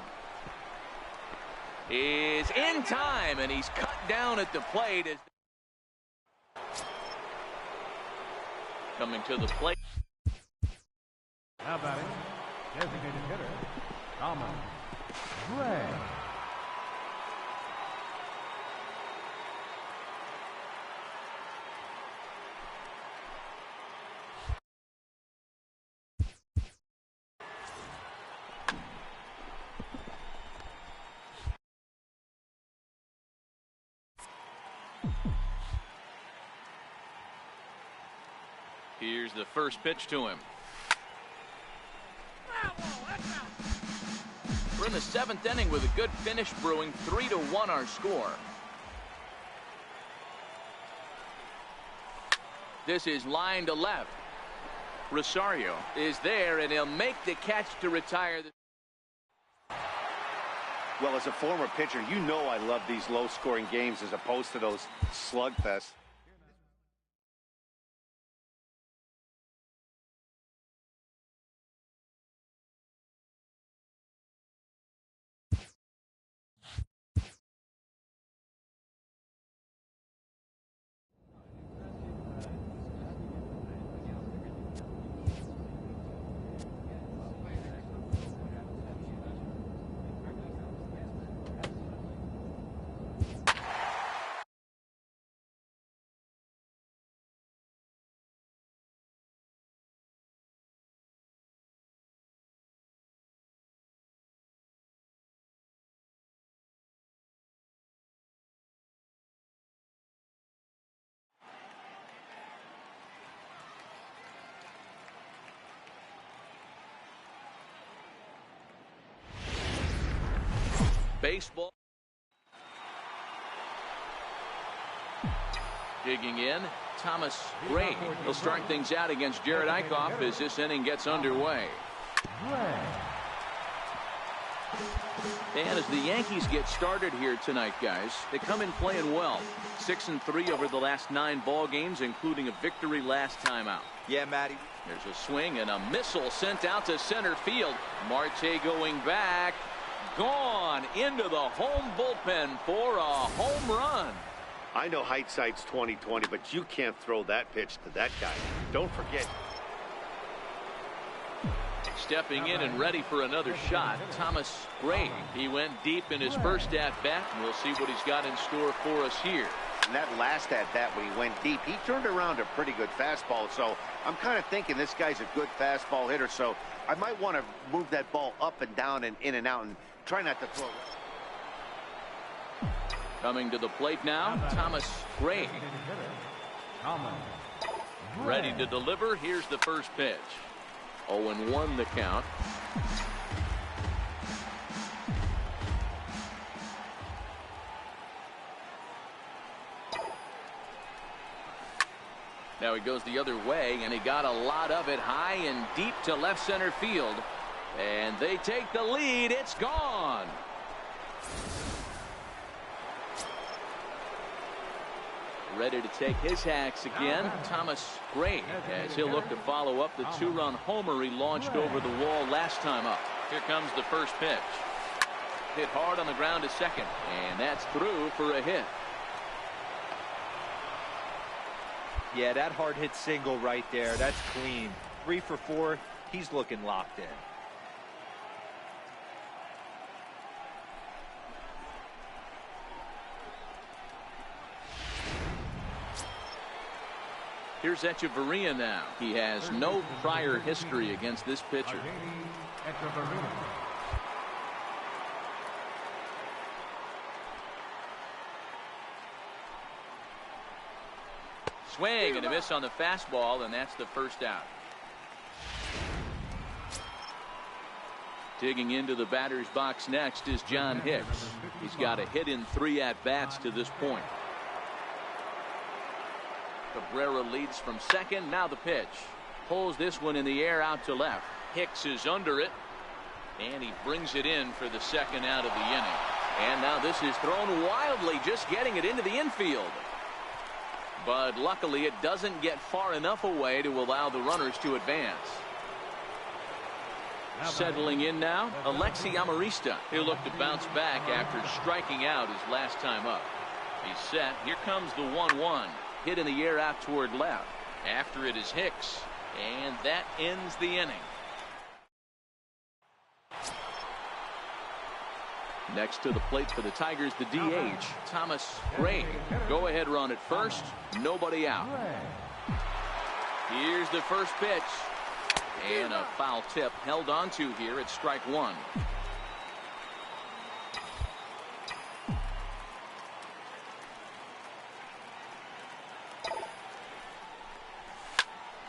Is in time, and he's cut down at the plate. Coming to the plate. Now batting, designated hitter, Thomas Gray. Here's the first pitch to him. We're in the 7th inning with a good finish brewing. 3-1 our score. This is line to left. Rosario is there, and he'll make the catch to retire. Well, as a former pitcher, you know I love these low-scoring games as opposed to those slugfests. Baseball. Digging in, Thomas Gray. He'll start things out against Jared Eichhoff as this inning gets underway. And as the Yankees get started here tonight, guys, they come in playing well. 6-3 over the last 9 ball games, including a victory last time out. Yeah, Matty. There's a swing and a missile sent out to center field. Marte going back. Gone into the home bullpen for a home run. I know hindsight's 20/20, but you can't throw that pitch to that guy. Don't forget. Stepping in and ready for another shot, Thomas Gray. He went deep in his first at-bat, and we'll see what he's got in store for us here. And that last at-bat when he went deep, he turned around a pretty good fastball. So I'm kind of thinking this guy's a good fastball hitter. So I might want to move that ball up and down and in and out and try not to throw. Coming to the plate now, Thomas Gray. Ready to deliver. Here's the first pitch. 0-1 the count. Now he goes the other way, and he got a lot of it high and deep to left center field. And they take the lead. It's gone. Ready to take his hacks again, Thomas Gray, as he'll look to follow up the 2-run homer he launched over the wall last time up. Here comes the first pitch. Hit hard on the ground to second, and that's through for a hit. Yeah, that hard hit single right there. That's clean. 3 for 4. He's looking locked in. Here's Echeverria now. He has no prior history against this pitcher. Swing and a miss on the fastball, and that's the first out. Digging into the batter's box next is John Hicks. He's got a hit in 3 at-bats to this point. Cabrera leads from second. Now the pitch. Pulls this one in the air out to left. Hicks is under it, and he brings it in for the second out of the inning. And now this is thrown wildly, just getting it into the infield. But luckily it doesn't get far enough away to allow the runners to advance. Settling in now, Alexi Amarista. He'll look to bounce back after striking out his last time up. He's set. Here comes the 1-1. Hit in the air out toward left. After it is Hicks, and that ends the inning. Next to the plate for the Tigers, the DH, Thomas Gray. Go-ahead run at first, nobody out. Here's the first pitch. And a foul tip held onto here at strike one.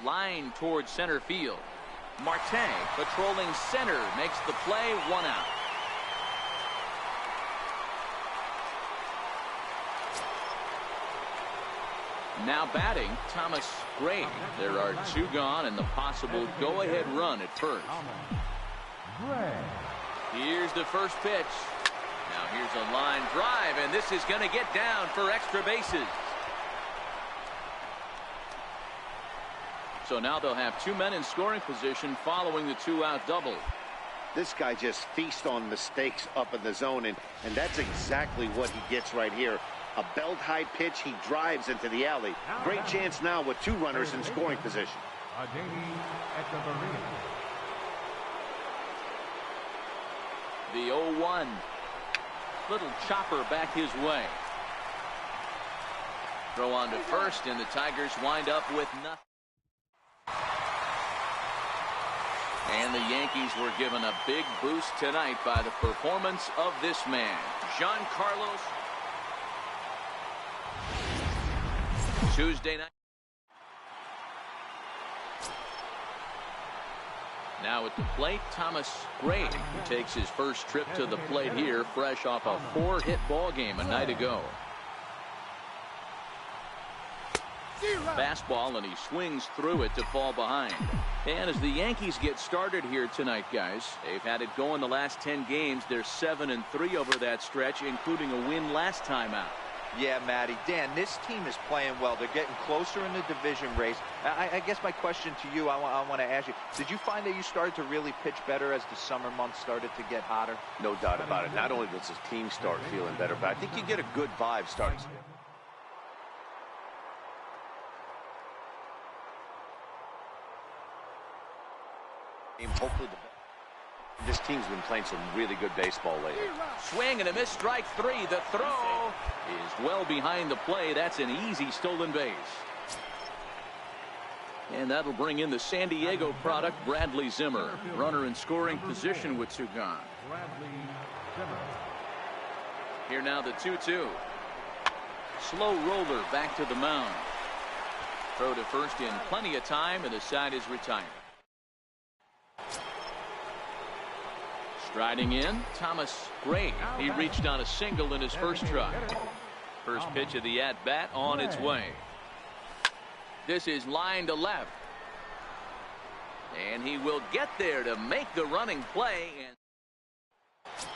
Line towards center field. Marte patrolling center makes the play, one out. Now batting, Thomas Gray. There are two gone and the possible go-ahead run at first. Here's the first pitch. Now here's a line drive, and this is going to get down for extra bases. So now they'll have two men in scoring position following the two-out double. This guy just feasts on mistakes up in the zone, and that's exactly what he gets right here. A belt-high pitch, he drives into the alley. Great chance now with two runners in scoring position. The 0-1. Little chopper back his way. Throw on to first, and the Tigers wind up with nothing. And the Yankees were given a big boost tonight by the performance of this man, Giancarlo. Tuesday night. Now at the plate, Thomas Gray, who takes his first trip to the plate here, fresh off a 4-hit ball game a night ago. Fastball, and he swings through it to fall behind. And as the Yankees get started here tonight, guys, they've had it going the last 10 games. They're 7-3 over that stretch, including a win last time out. Yeah, Matty. Dan, this team is playing well. They're getting closer in the division race. I guess my question to you, I want to ask you, did you find that you started to really pitch better as the summer months started to get hotter? No doubt about it. Not only does his team start feeling better, but I think you get a good vibe starting. Hopefully this team's been playing some really good baseball lately. Swing and a miss, strike three. The throw is well behind the play. That's an easy stolen base. And that'll bring in the San Diego product, Bradley Zimmer. Runner in scoring position with two gone. Here now the 2-2. Slow roller back to the mound. Throw to first in plenty of time, and the side is retired. Striding in, Thomas Gray. He reached on a single in his first try. First pitch of the at-bat on its way. This is line to left. And he will get there to make the running play. And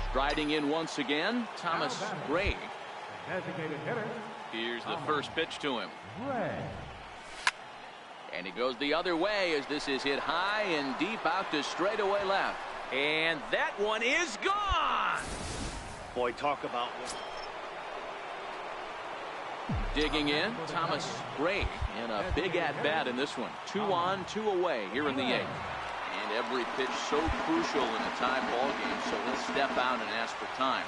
striding in once again, Thomas Gray. Here's the first pitch to him. And he goes the other way as this is hit high and deep out to straightaway left. And that one is gone. Boy, talk about digging in, Thomas Gray in a big at-bat in this one. 2 on, 2 away here in the 8th. And every pitch so crucial in a tie ball game, so he'll step out and ask for time.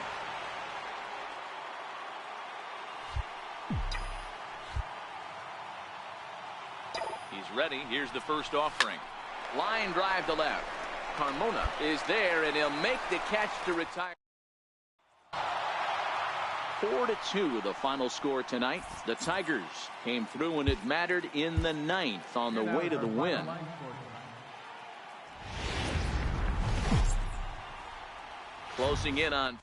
He's ready. Here's the first offering. Line drive to left. Carmona is there, and he'll make the catch to retire. 4-2 the final score tonight. The Tigers came through when it mattered in the 9th on the way to the win. Closing in on.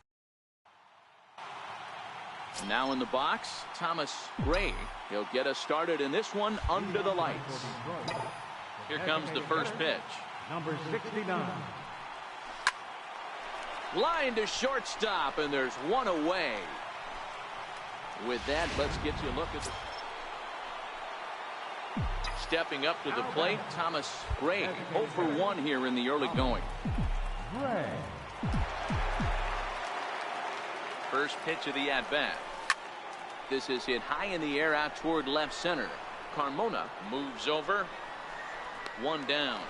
Now in the box, Thomas Gray. He'll get us started in this one under the lights. Here comes the first pitch. Number 69. Line to shortstop, and there's one away. With that, let's get you a look at the. Stepping up to the plate, Thomas Gray. 0 for 1 here in the early going. Gray. First pitch of the at-bat. This is hit high in the air out toward left center. Carmona moves over. One down.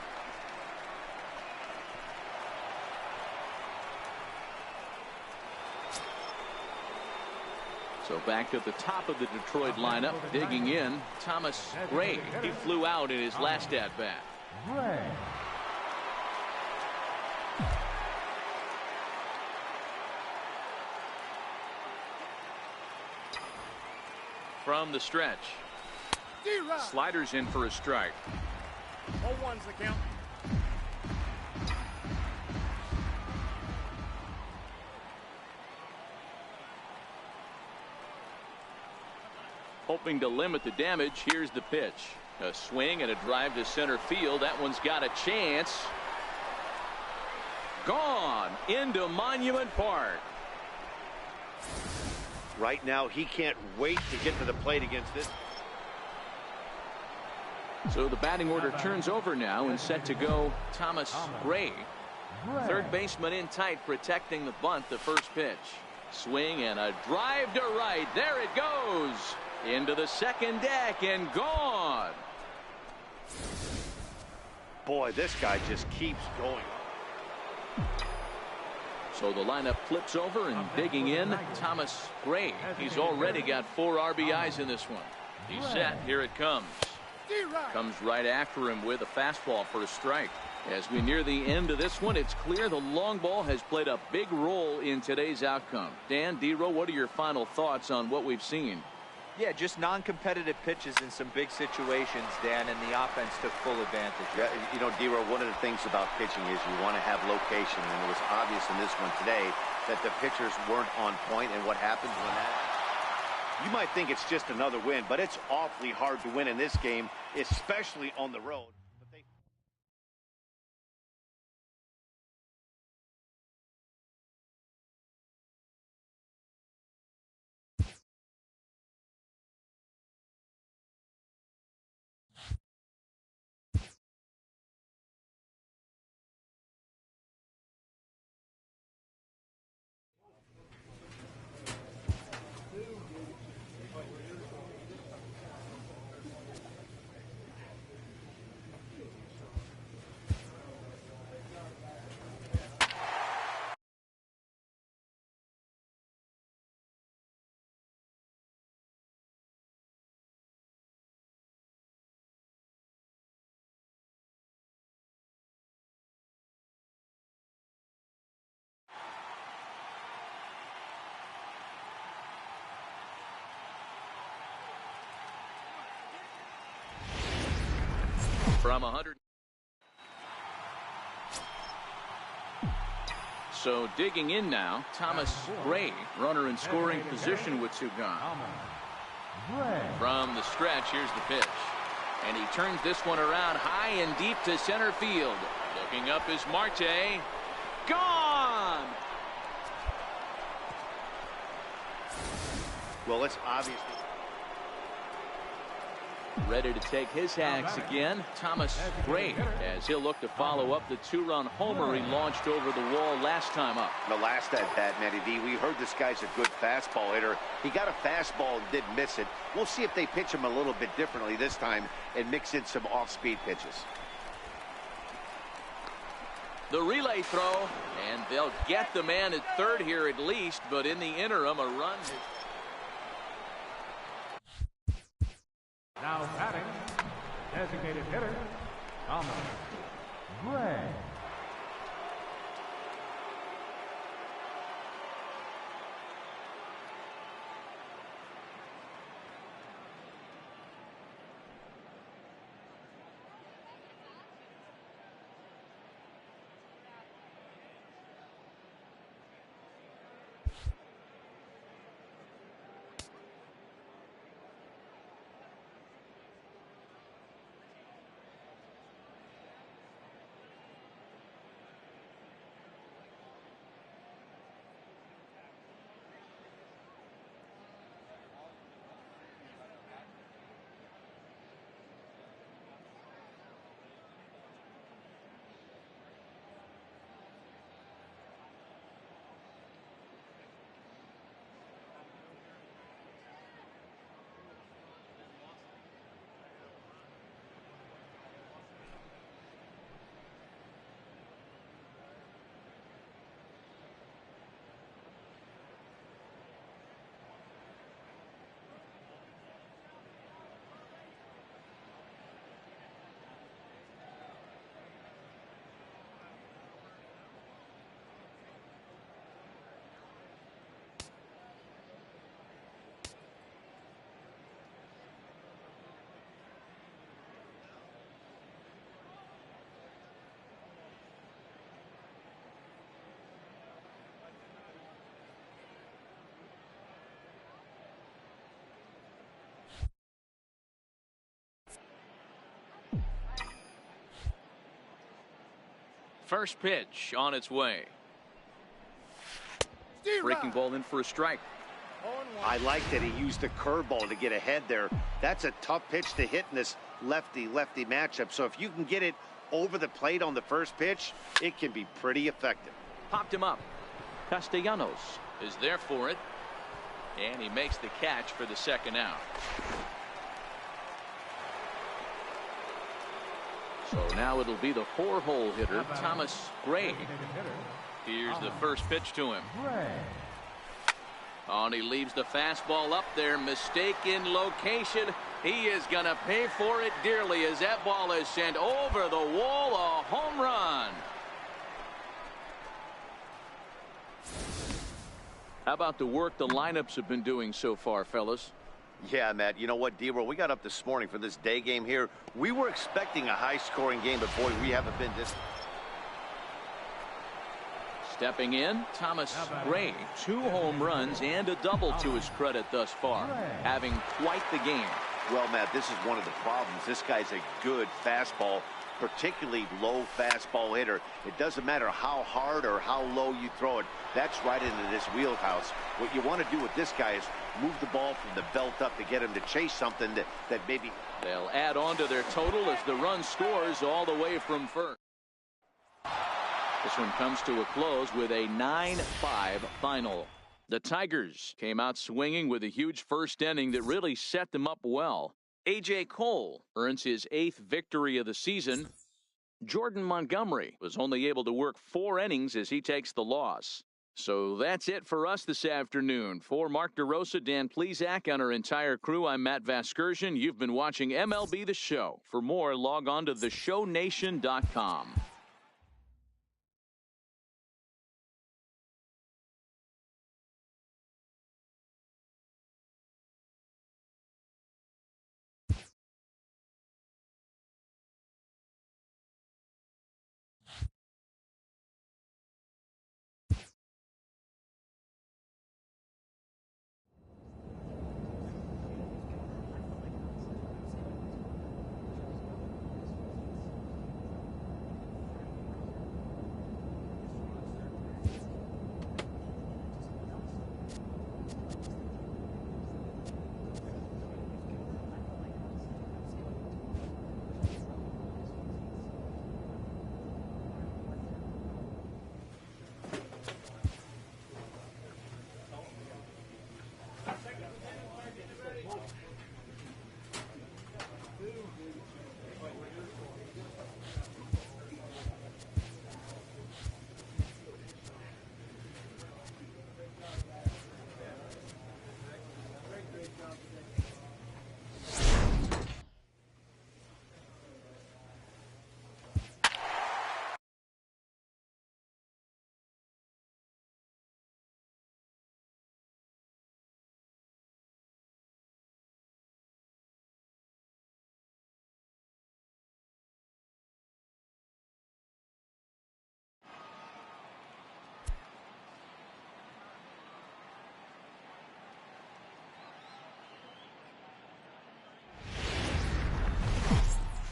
So back to the top of the Detroit lineup, digging in, Thomas Gray. He flew out in his last at-bat. From the stretch. Sliders in for a strike. 0-1's the count. Hoping to limit the damage, here's the pitch. A swing and a drive to center field. That one's got a chance. Gone into Monument Park. Right now, he can't wait to get to the plate against this. So the batting order turns over now and set to go Thomas Gray. Third baseman in tight, protecting the bunt. The first pitch. Swing and a drive to right. There it goes. Into the second deck and gone. Boy, this guy just keeps going. So the lineup flips over and digging in, Thomas Gray. He's already got 4 RBIs in this one. He's set. Here it comes. Comes right after him with a fastball for a strike. As we near the end of this one, it's clear the long ball has played a big role in today's outcome. Dan, D-Row, what are your final thoughts on what we've seen? Yeah, just non-competitive pitches in some big situations, Dan, and the offense took full advantage. Yeah, you know, D-Row, one of the things about pitching is you want to have location, and it was obvious in this one today that the pitchers weren't on point, and what happens when that... You might think it's just another win, but it's awfully hard to win in this game, especially on the road. From 100. So digging in now, Thomas Gray, runner in scoring position with 2 gone. From the stretch, here's the pitch. And he turns this one around high and deep to center field. Looking up is Marte. Gone! Well, it's obvious. Ready to take his hacks again, Thomas Gray, as he'll look to follow up the 2-run homer he launched over the wall last time up. The last at bat, Matty D, we heard this guy's a good fastball hitter. He got a fastball and didn't miss it. We'll see if they pitch him a little bit differently this time and mix in some off-speed pitches. The relay throw, and they'll get the man at third here at least, but in the interim, a run. Now batting, designated hitter, Thomas Gray. First pitch on its way. Breaking ball in for a strike. I like that he used the curveball to get ahead there. That's a tough pitch to hit in this lefty-lefty matchup. So if you can get it over the plate on the first pitch, it can be pretty effective. Popped him up. Castellanos is there for it. And he makes the catch for the second out. So now it'll be the 4-hole hitter, Thomas Gray. Here's the first pitch to him. Oh, and he leaves the fastball up there. Mistaken location. He is going to pay for it dearly as that ball is sent over the wall. A home run. How about the work the lineups have been doing so far, fellas? Yeah, Matt, you know what, D-Roll, we got up this morning for this day game here. We were expecting a high-scoring game, but boy, we haven't been this. Stepping in, Thomas Gray, 2 home runs and a double to his credit thus far, having quite the game. Well, Matt, this is one of the problems. This guy's a good fastball, particularly low fastball hitter. It doesn't matter how hard or how low you throw it. That's right into this wheelhouse. What you want to do with this guy is move the ball from the belt up to get him to chase something that maybe. They'll add on to their total as the run scores all the way from first. This one comes to a close with a 9-5 final. The Tigers came out swinging with a huge first inning that really set them up well. A.J. Cole earns his 8th victory of the season. Jordan Montgomery was only able to work 4 innings as he takes the loss. So that's it for us this afternoon. For Mark DeRosa, Dan Plesac, and our entire crew, I'm Matt Vasgersian. You've been watching MLB The Show. For more, log on to theshownation.com.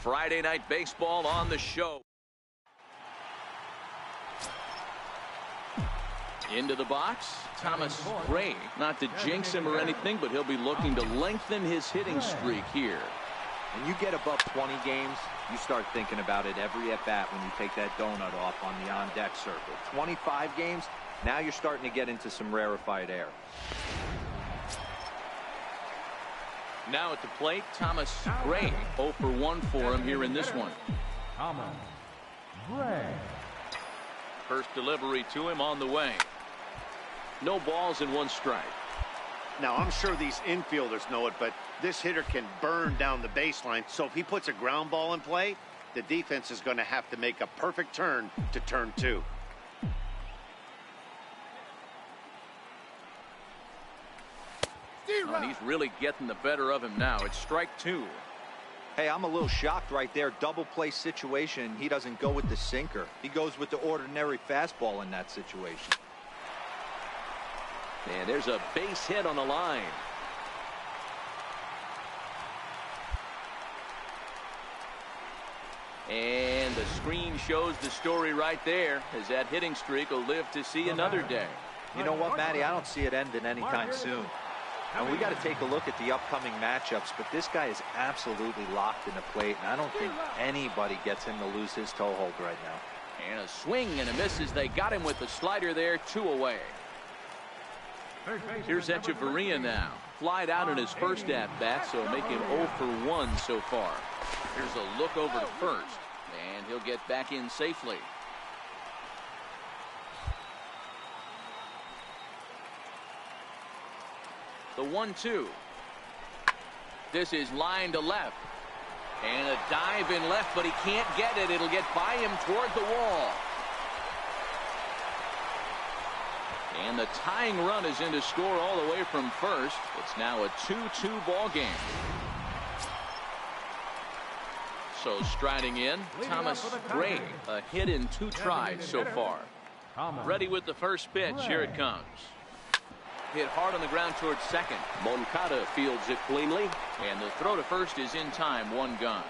Friday Night Baseball on the show. Into the box, Thomas Gray. Not to jinx him or anything, but he'll be looking to lengthen his hitting streak here. When you get above 20 games, you start thinking about it every at-bat when you take that donut off on the on-deck circle. 25 games, now you're starting to get into some rarefied air. Now at the plate, Thomas Gray. 0 for 1 for him here in this one. Thomas Gray. First delivery to him on the way. No balls and 1 strike. Now, I'm sure these infielders know it, but this hitter can burn down the baseline. So if he puts a ground ball in play, the defense is going to have to make a perfect turn to turn 2. Oh, and he's really getting the better of him now. It's strike 2. Hey, I'm a little shocked right there. Double play situation. He doesn't go with the sinker. He goes with the ordinary fastball in that situation. And there's a base hit on the line. And the screen shows the story right there, as that hitting streak will live to see another day. You know what, Matty? I don't see it ending anytime soon. And we got to take a look at the upcoming matchups, but this guy is absolutely locked in the plate, and I don't think anybody gets him to lose his toehold right now. And a swing and a miss as they got him with the slider there, 2 away. Here's Echeverria now. Flied out in his first at-bat, so make him 0 for 1 so far. Here's a look over to first, and he'll get back in safely. The 1-2. This is line to left. And a dive in left, but he can't get it. It'll get by him toward the wall. And the tying run is in to score all the way from first. It's now a 2-2 ball game. So striding in, Thomas Gray, a hit in 2 tries so far. Ready with the first pitch. Here it comes. Hit hard on the ground towards second. Moncada fields it cleanly, and the throw to first is in time. 1 gone.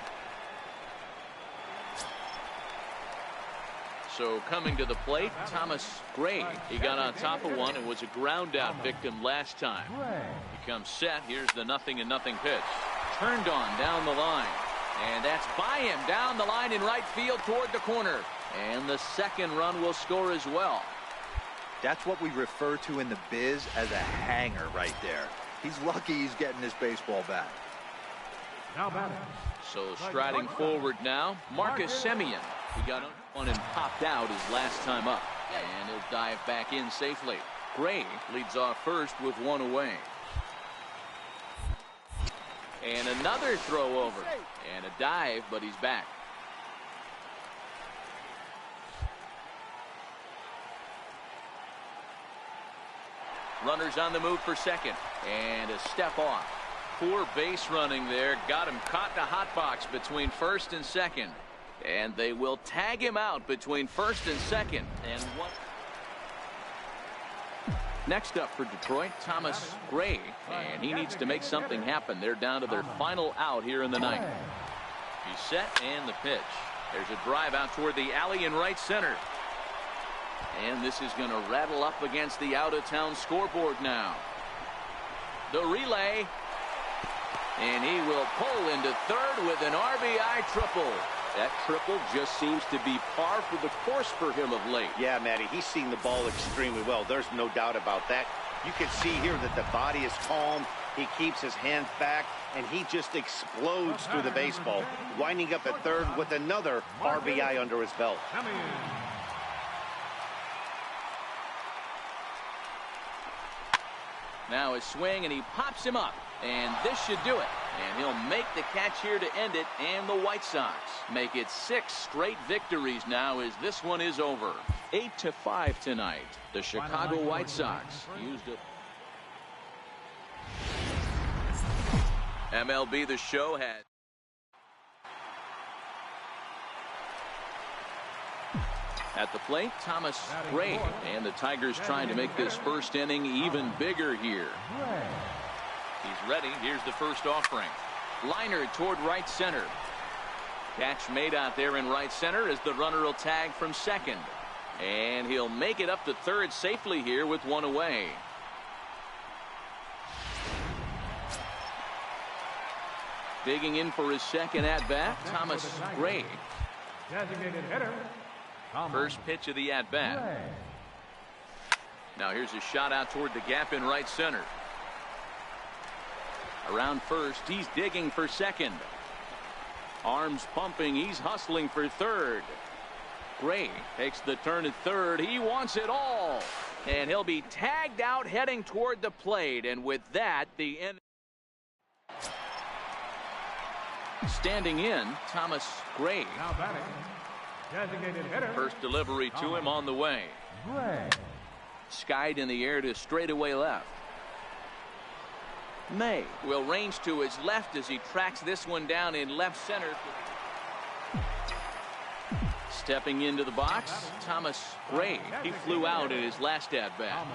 So coming to the plate, Thomas Gray. He got on top of one and was a ground out victim last time. He comes set. Here's the 0-0 pitch. Turned on down the line. And that's by him down the line in right field toward the corner. And the second run will score as well. That's what we refer to in the biz as a hanger right there. He's lucky he's getting his baseball back. So striding forward now, Marcus Semien. He got one and popped out his last time up. And he'll dive back in safely. Gray leads off first with 1 away. And another throw over. And a dive, but he's back. Runners on the move for second. And a step off. Poor base running there. Got him caught in a hot box between first and second. And they will tag him out between first and second. And what? Next up for Detroit, Thomas Gray. And he needs to make something happen. They're down to their final out here in the ninth. He's set and the pitch. There's a drive out toward the alley in right center. And this is going to rattle up against the out-of-town scoreboard now. The relay. And he will pull into third with an RBI triple. That triple just seems to be par for the course for him of late. Yeah, Matty, he's seeing the ball extremely well. There's no doubt about that. You can see here that the body is calm. He keeps his hands back, and he just explodes through the baseball, winding up at third with another RBI under his belt. Now a swing, and he pops him up. And this should do it. And he'll make the catch here to end it. And the White Sox make it 6 straight victories now as this one is over. 8-5 tonight. The Chicago White Sox used it. MLB The Show had. At the plate, Thomas Gray. And the Tigers trying to make this first inning even bigger here. He's ready. Here's the first offering. Liner toward right center. Catch made out there in right center as the runner will tag from second. And he'll make it up to third safely here with 1 away. Digging in for his second at-bat, Thomas Gray. Designated hitter. First pitch of the at-bat. Now here's a shot out toward the gap in right center. Around first, he's digging for second. Arms pumping, he's hustling for third. Gray takes the turn at third. He wants it all. And he'll be tagged out heading toward the plate. And with that, the end. Standing in, Thomas Gray. Now batting. Designated hitter. First delivery to him on the way. Gray. Skied in the air to straightaway left. May will range to his left as he tracks this one down in left center. Stepping into the box, Thomas Gray. He flew out in his last at-bat.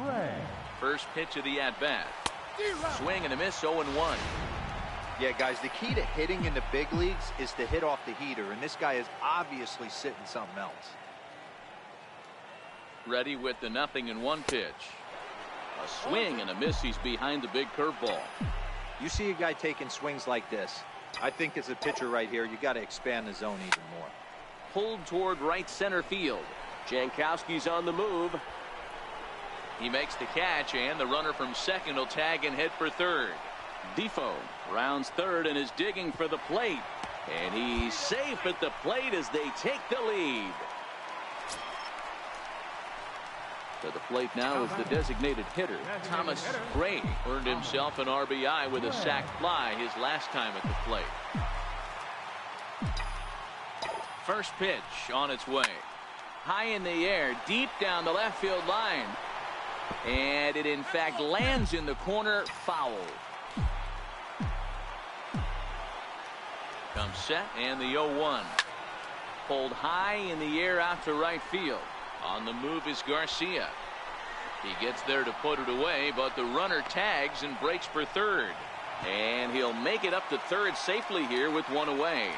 Gray. First pitch of the at-bat. Swing and a miss, 0-1. Yeah, guys, the key to hitting in the big leagues is to hit off the heater, and this guy is obviously sitting something else. Ready with the 0-1 pitch. A swing and a miss. He's behind the big curveball. You see a guy taking swings like this. I think as a pitcher right here, you got to expand the zone even more. Pulled toward right center field. Jankowski's on the move. He makes the catch, and the runner from second will tag and head for third. Defoe rounds third and is digging for the plate. And he's safe at the plate as they take the lead. To the plate now is the designated hitter, Thomas Gray. Earned himself an RBI with a sac fly his last time at the plate. First pitch on its way. High in the air, deep down the left field line. And it in fact lands in the corner, foul. Comes set, and the 0-1. Pulled high in the air out to right field. On the move is Garcia. He gets there to put it away, but the runner tags and breaks for third. And he'll make it up to third safely here with one away.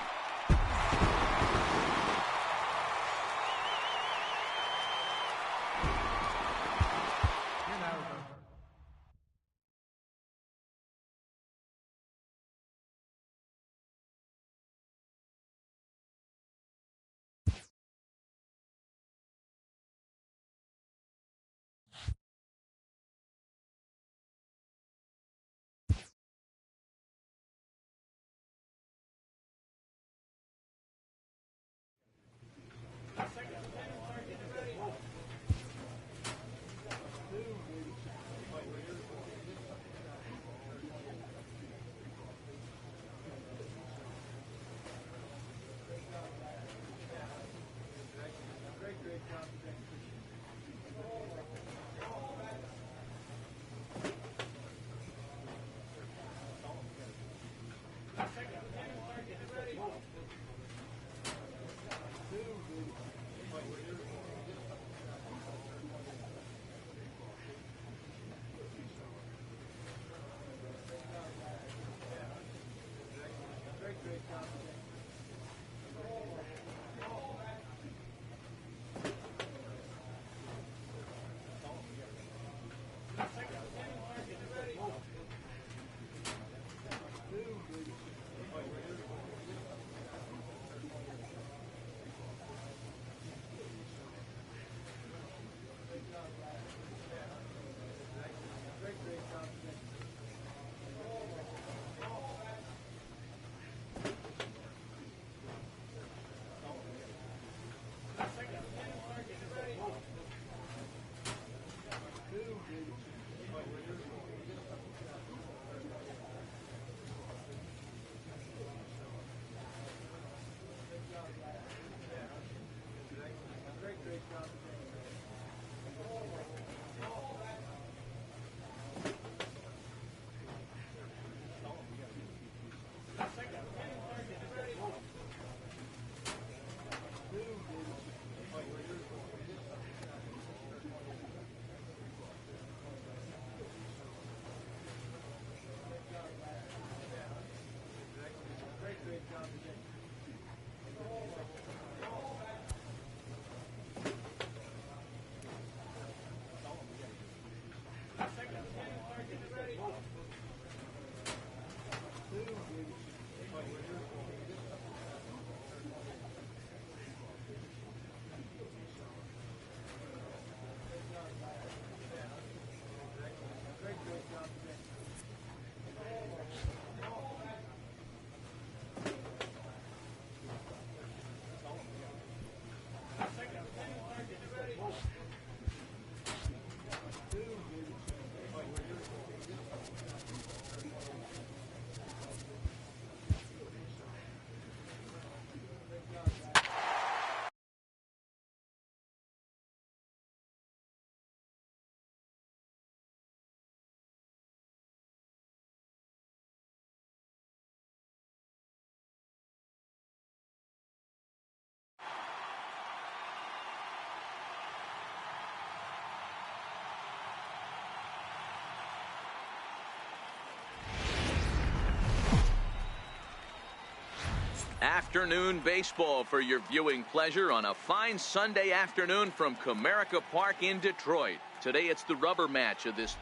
Afternoon baseball for your viewing pleasure on a fine Sunday afternoon from Comerica Park in Detroit. Today it's the rubber match of this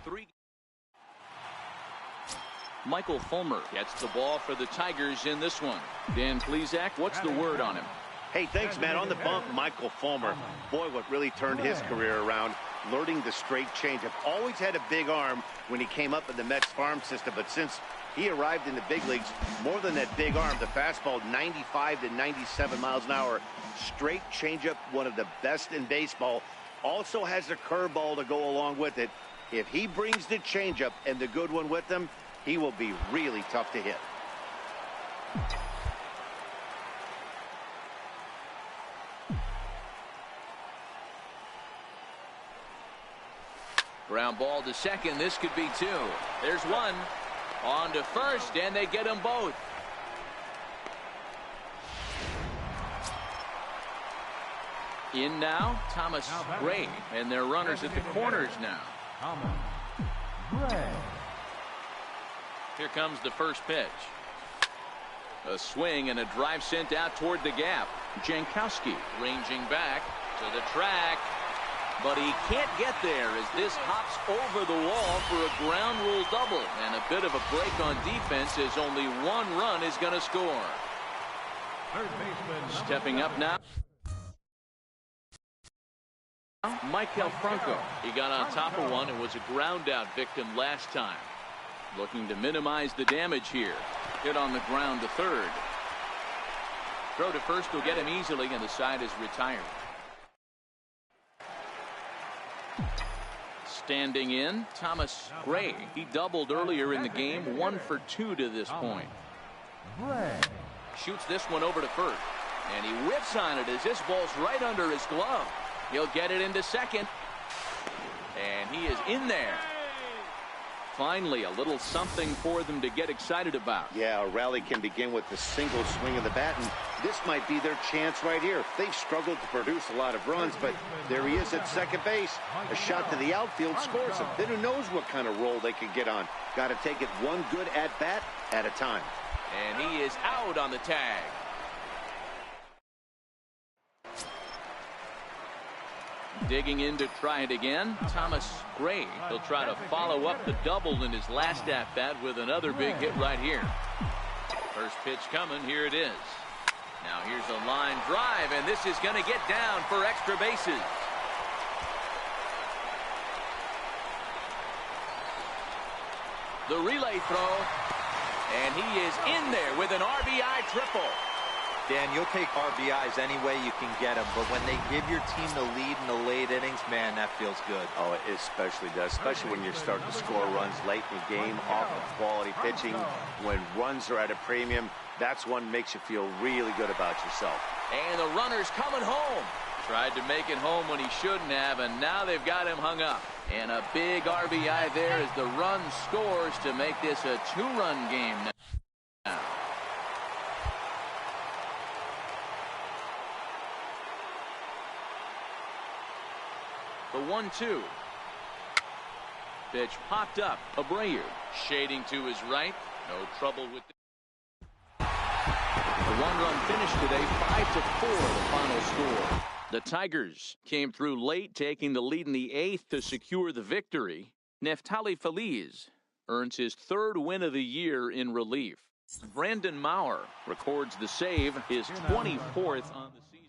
Michael Fulmer gets the ball for the Tigers in this one. Dan Plesac, what's the word on him? Hey, thanks, Matt. On the bump, Michael Fulmer. Boy, what really turned his career around, learning the straight changeup. Always had a big arm when he came up in the Mets farm system, but since he arrived in the big leagues, more than that big arm, the fastball 95 to 97 miles an hour. Straight changeup, one of the best in baseball. Also has a curveball to go along with it. If he brings the changeup and the good one with him, he will be really tough to hit. Ground ball to second. This could be two. There's one. On to first, and they get them both. In now, Thomas Gray, and their runners at the corners now. Here comes the first pitch. A swing and a drive sent out toward the gap. Jankowski ranging back to the track, but he can't get there as this hops over the wall for a ground rule double, and a bit of a break on defense as only one run is going to score. Stepping up now, Michael Franco. He got on top of one and was a ground out victim last time. Looking to minimize the damage here. Hit on the ground to third. Throw to first will get him easily, and the side is retired. Standing in, Thomas Gray. He doubled earlier in the game, 1 for 2 to this point. Shoots this one over to first, and he whips on it as this ball's right under his glove. He'll get it into second, and he is in there. Finally, a little something for them to get excited about. Yeah, a rally can begin with the single swing of the bat, and this might be their chance right here. They've struggled to produce a lot of runs, but there he is at second base. A shot to the outfield scores him. Then who knows what kind of roll they could get on. Got to take it one good at-bat at a time. And he is out on the tag. Digging in to try it again, Thomas Gray. He'll try to follow up the double in his last at-bat with another big hit right here. First pitch coming, here it is. Now here's a line drive, and this is going to get down for extra bases. The relay throw, and he is in there with an RBI triple. Dan, you'll take RBIs any way you can get them, but when they give your team the lead in the late innings, man, that feels good. Oh, it especially does, especially when you're starting to score runs late in the game off of quality pitching. When runs are at a premium, that's one makes you feel really good about yourself. And the runner's coming home. Tried to make it home when he shouldn't have, and now they've got him hung up. And a big RBI there as the run scores to make this a two-run game now. The 1-2. Pitch popped up. Abreu shading to his right. No trouble with the one-run finish today. 5-4 the final score. The Tigers came through late, taking the lead in the 8th to secure the victory. Neftali Feliz earns his 3rd win of the year in relief. Brandon Maurer records the save, his 24th on the season.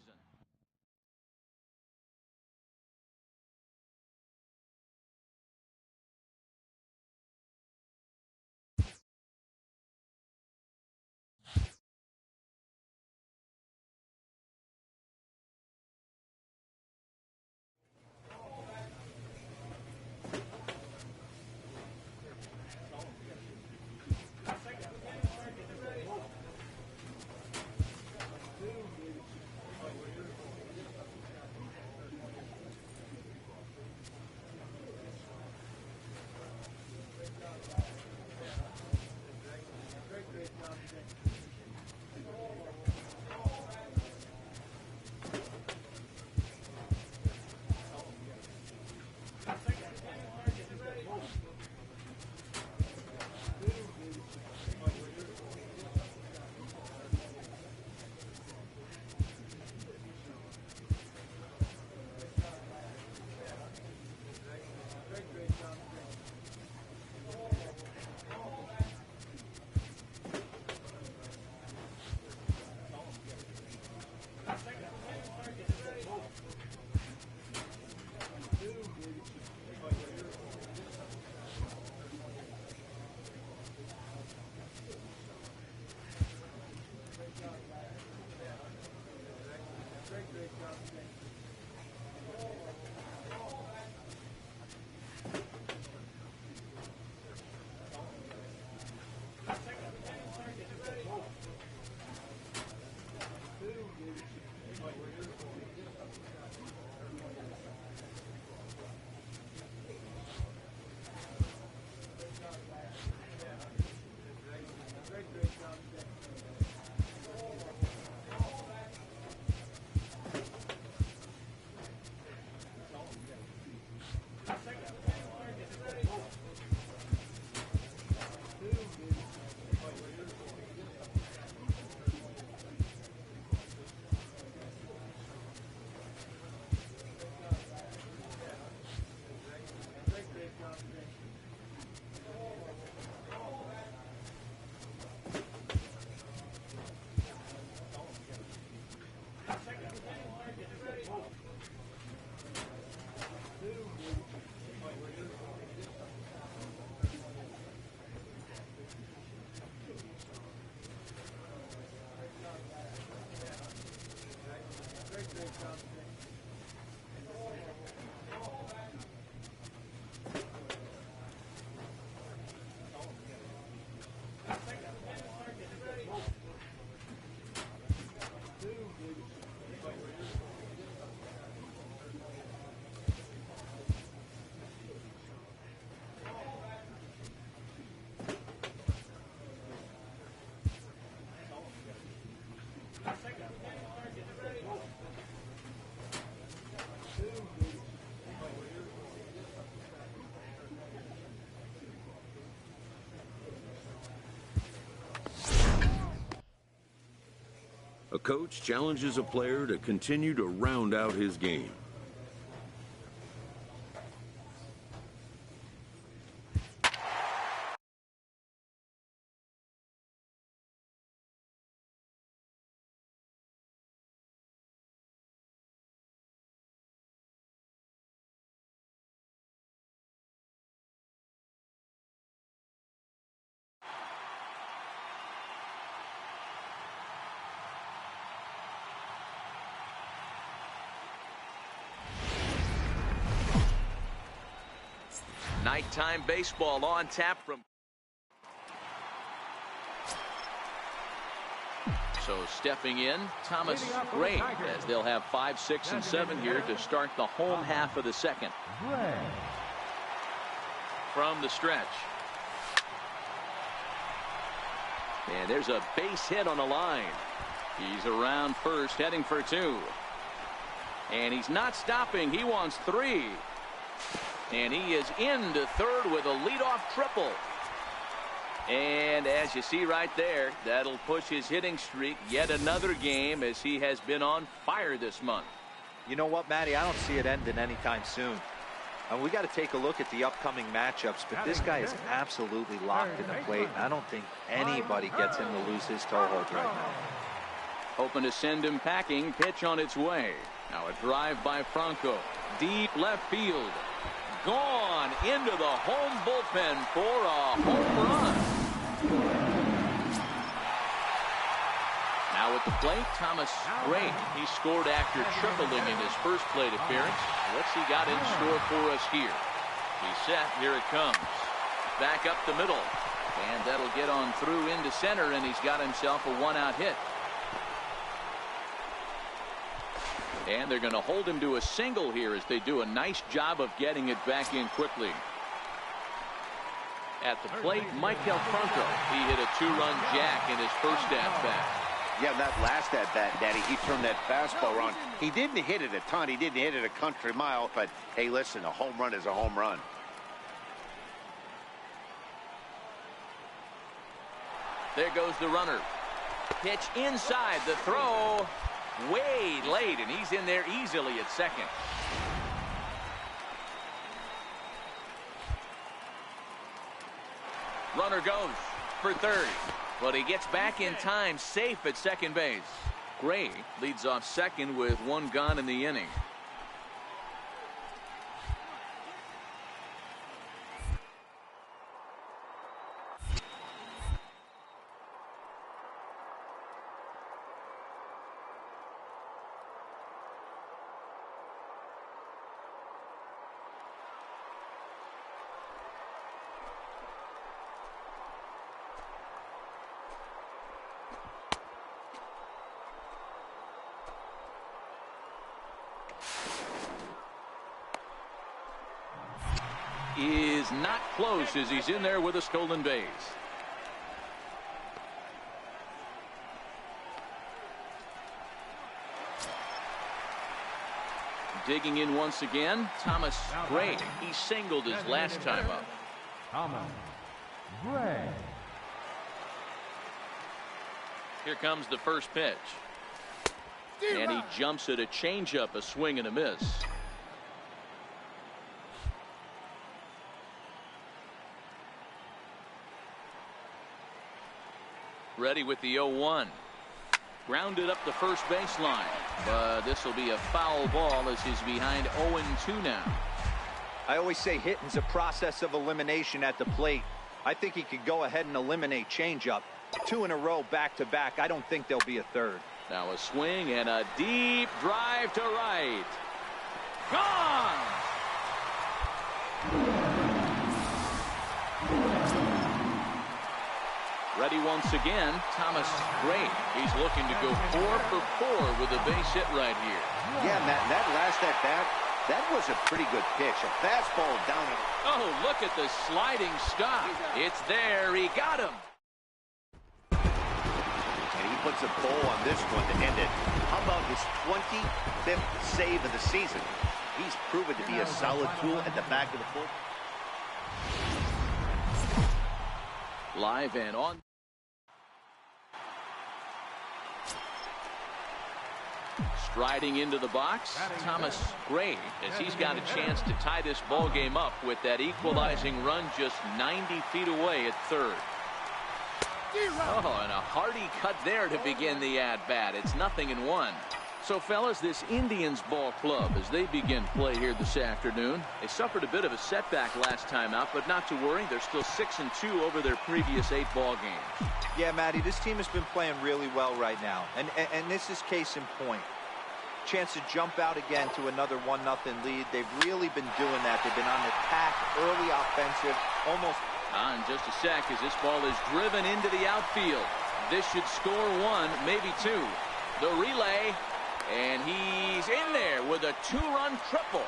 A coach challenges a player to continue to round out his game. Nighttime baseball on tap from. So stepping in, Thomas Gray, as they'll have 5, 6, and 7 here to start the home half of the second. From the stretch. And there's a base hit on the line. He's around first, heading for 2. And he's not stopping. He wants 3. And he is into third with a leadoff triple. And as you see right there, that'll push his hitting streak yet another game, as he has been on fire this month. You know what, Matty? I don't see it ending anytime soon. And we got to take a look at the upcoming matchups, but this guy is absolutely locked in the plate. I don't think anybody gets him to lose his toehold right now. Hoping to send him packing. Pitch on its way. Now a drive by Franco. Deep left field. Gone into the home bullpen for a home run. Now at the plate, Thomas Gray. He scored after tripling in his first plate appearance. What's he got in store for us here? He's set. Here it comes. Back up the middle. And that'll get on through into center, and he's got himself a 1-out hit. And they're going to hold him to a single here as they do a nice job of getting it back in quickly. At the plate, Michael Franco. He hit a 2-run jack in his first at-bat. Yeah, that last at-bat, Daddy, he turned that fastball around. He didn't hit it a ton. He didn't hit it a country mile. But, hey, listen, a home run is a home run. There goes the runner. Pitch inside. The throw. Way late, and he's in there easily at second. Runner goes for third, but he gets back in time, safe at second base. Gray leads off second with 1 gone in the inning. Is not close as he's in there with a stolen base. Digging in once again, Thomas Gray. He singled his last time up. Thomas Gray. Here comes the first pitch. And he jumps at a changeup, a swing and a miss. Ready with the 0-1. Grounded up the first baseline. But this will be a foul ball as he's behind 0-2 now. I always say hitting's a process of elimination at the plate. I think he could go ahead and eliminate changeup. 2 in a row back-to-back. I don't think there'll be a third. Now a swing and a deep drive to right. Gone! Ready once again, Thomas Gray. He's looking to go 4 for 4 with a base hit right here. Yeah, Matt, that last at-bat, that was a pretty good pitch. A fastball down. Oh, look at the sliding stop. It's there. He got him. And he puts a bow on this one to end it. How about his 25th save of the season? He's proven to be a solid tool at the back of the bullpen. Live and on. Striding into the box, Thomas Gray, as he's got a chance to tie this ball game up with that equalizing run just 90 feet away at third. Oh, and a hearty cut there to begin the at-bat. It's 0-1. So, fellas, this Indians ball club, as they begin play here this afternoon, they suffered a bit of a setback last time out, but not to worry. They're still 6-2 over their previous 8 ball games. Yeah, Matty, this team has been playing really well right now, and this is case in point. Chance to jump out again to another 1-0 lead. They've really been doing that. They've been on attack, early offensive, almost. In just a sec, as this ball is driven into the outfield. This should score 1, maybe 2. The relay, and he's in there with a 2-run triple.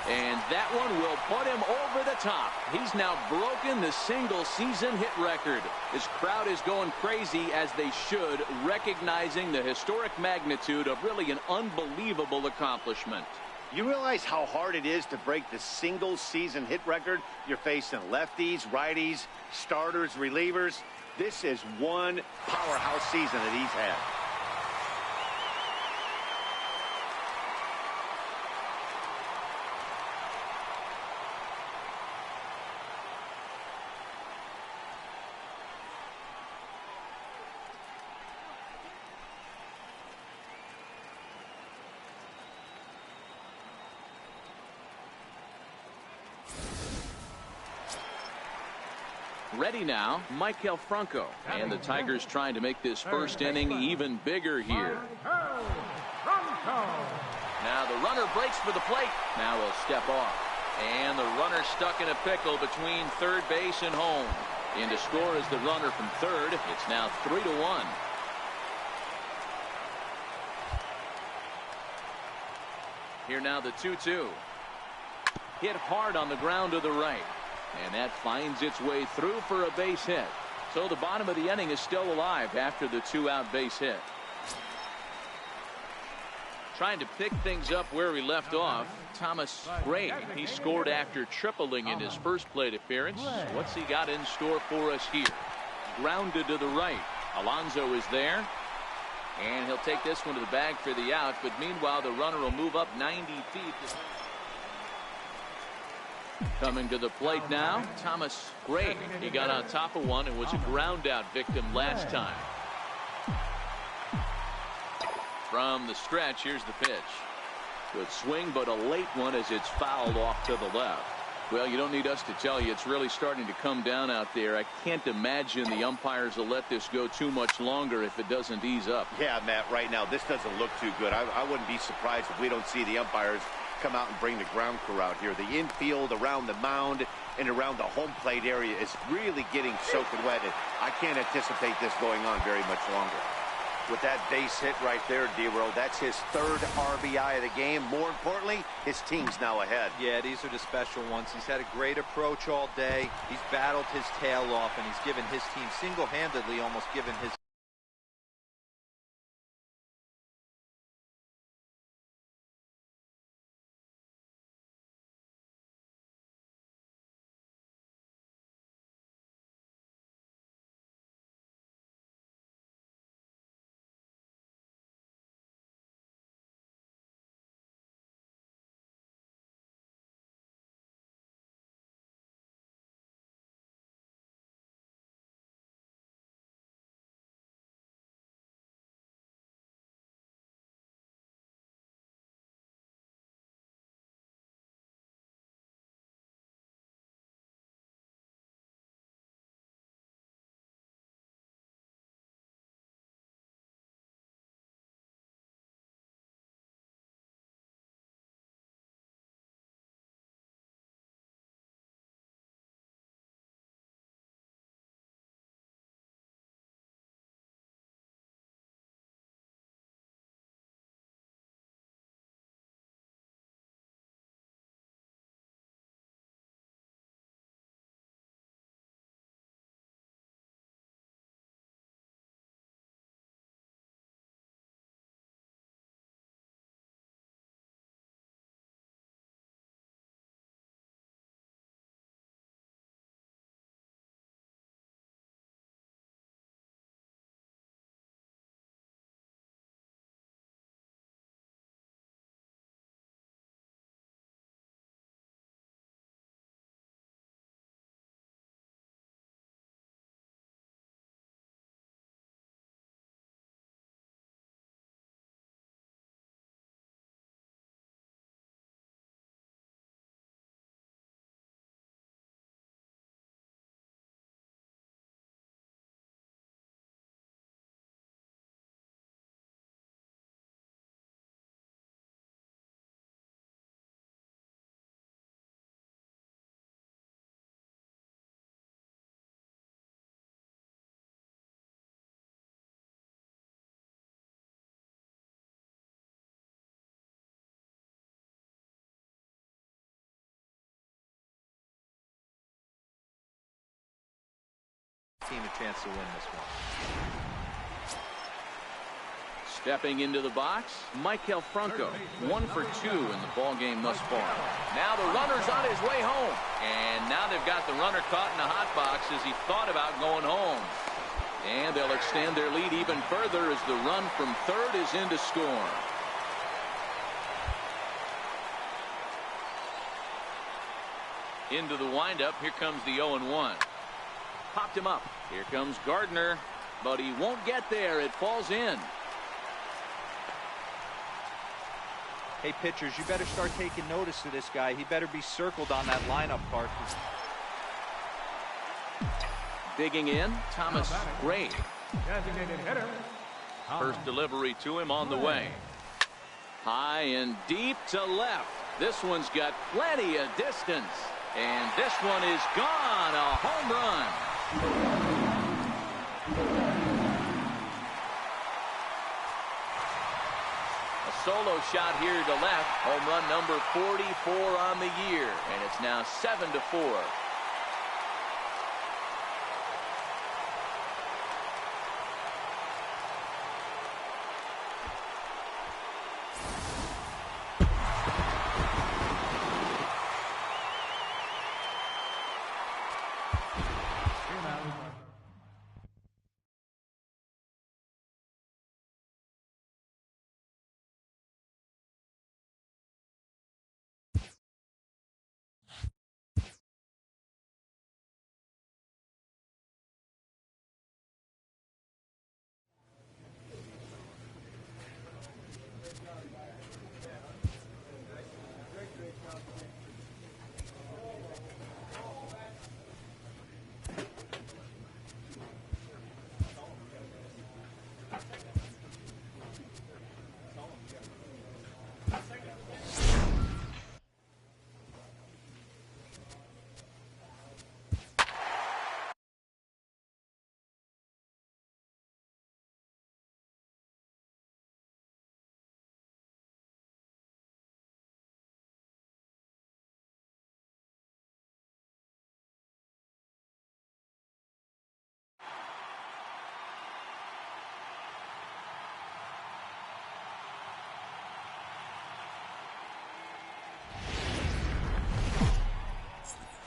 And that one will put him over the top. He's now broken the single-season hit record. This crowd is going crazy, as they should, recognizing the historic magnitude of really an unbelievable accomplishment. You realize how hard it is to break the single-season hit record? You're facing lefties, righties, starters, relievers. This is one powerhouse season that he's had. Ready now, Michael Franco. And the Tigers trying to make this first inning even bigger here. Now the runner breaks for the plate. Now he'll step off. And the runner stuck in a pickle between third base and home. In to score is the runner from third. It's now 3-1. Here now the 2-2. Hit hard on the ground to the right. And that finds its way through for a base hit. So the bottom of the inning is still alive after the 2-out base hit. Trying to pick things up where we left off, Thomas Gray. He scored after tripling in his first plate appearance. What's he got in store for us here? Grounded to the right. Alonso is there. And he'll take this one to the bag for the out. But meanwhile, the runner will move up 90 feet. Coming to the plate now, Thomas Gray. He got on top of one and was a ground out victim last time. From the stretch, here's the pitch. Good swing, but a late one as it's fouled off to the left. Well, you don't need us to tell you, it's really starting to come down out there. I can't imagine the umpires will let this go too much longer if it doesn't ease up. Yeah, Matt, right now, this doesn't look too good. I wouldn't be surprised if we don't see the umpires come out and bring the ground crew out here. The infield, around the mound, and around the home plate area is really getting soaking wet. And I can't anticipate this going on very much longer. With that base hit right there, D-Row, that's his third RBI of the game. More importantly, his team's now ahead. Yeah, these are the special ones. He's had a great approach all day. He's battled his tail off, and he's given his team single-handedly, almost given his team a chance to win this one. Stepping into the box, Michael Franco, 1 for 2 in the ball game thus far. Now the runner's on his way home. And now they've got the runner caught in the hot box as he thought about going home. And they'll extend their lead even further as the run from third is in to score. Into the windup. Here comes the 0-1. Popped him up. Here comes Gardner, but he won't get there. It falls in. Hey, pitchers, you better start taking notice of this guy. He better be circled on that lineup card. Digging in, Thomas Gray. Designated hitter. First delivery to him on the way. High and deep to left. This one's got plenty of distance. And this one is gone. A home run. Solo shot here to left. Home run number 44 on the year, and it's now 7-4.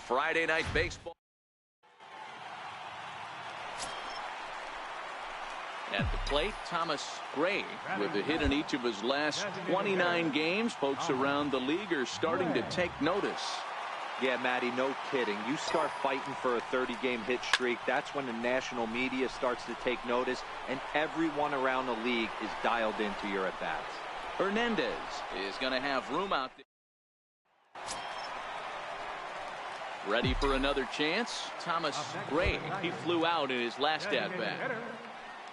Friday night baseball. At the plate, Thomas Gray with a hit in each of his last 29 games. Folks around the league are starting to take notice. Yeah, Matty, no kidding. You start fighting for a 30-game hit streak, that's when the national media starts to take notice, and everyone around the league is dialed into your at-bats. Hernandez is going to have room out there. Ready for another chance. Thomas Gray. He flew out in his last at-bat.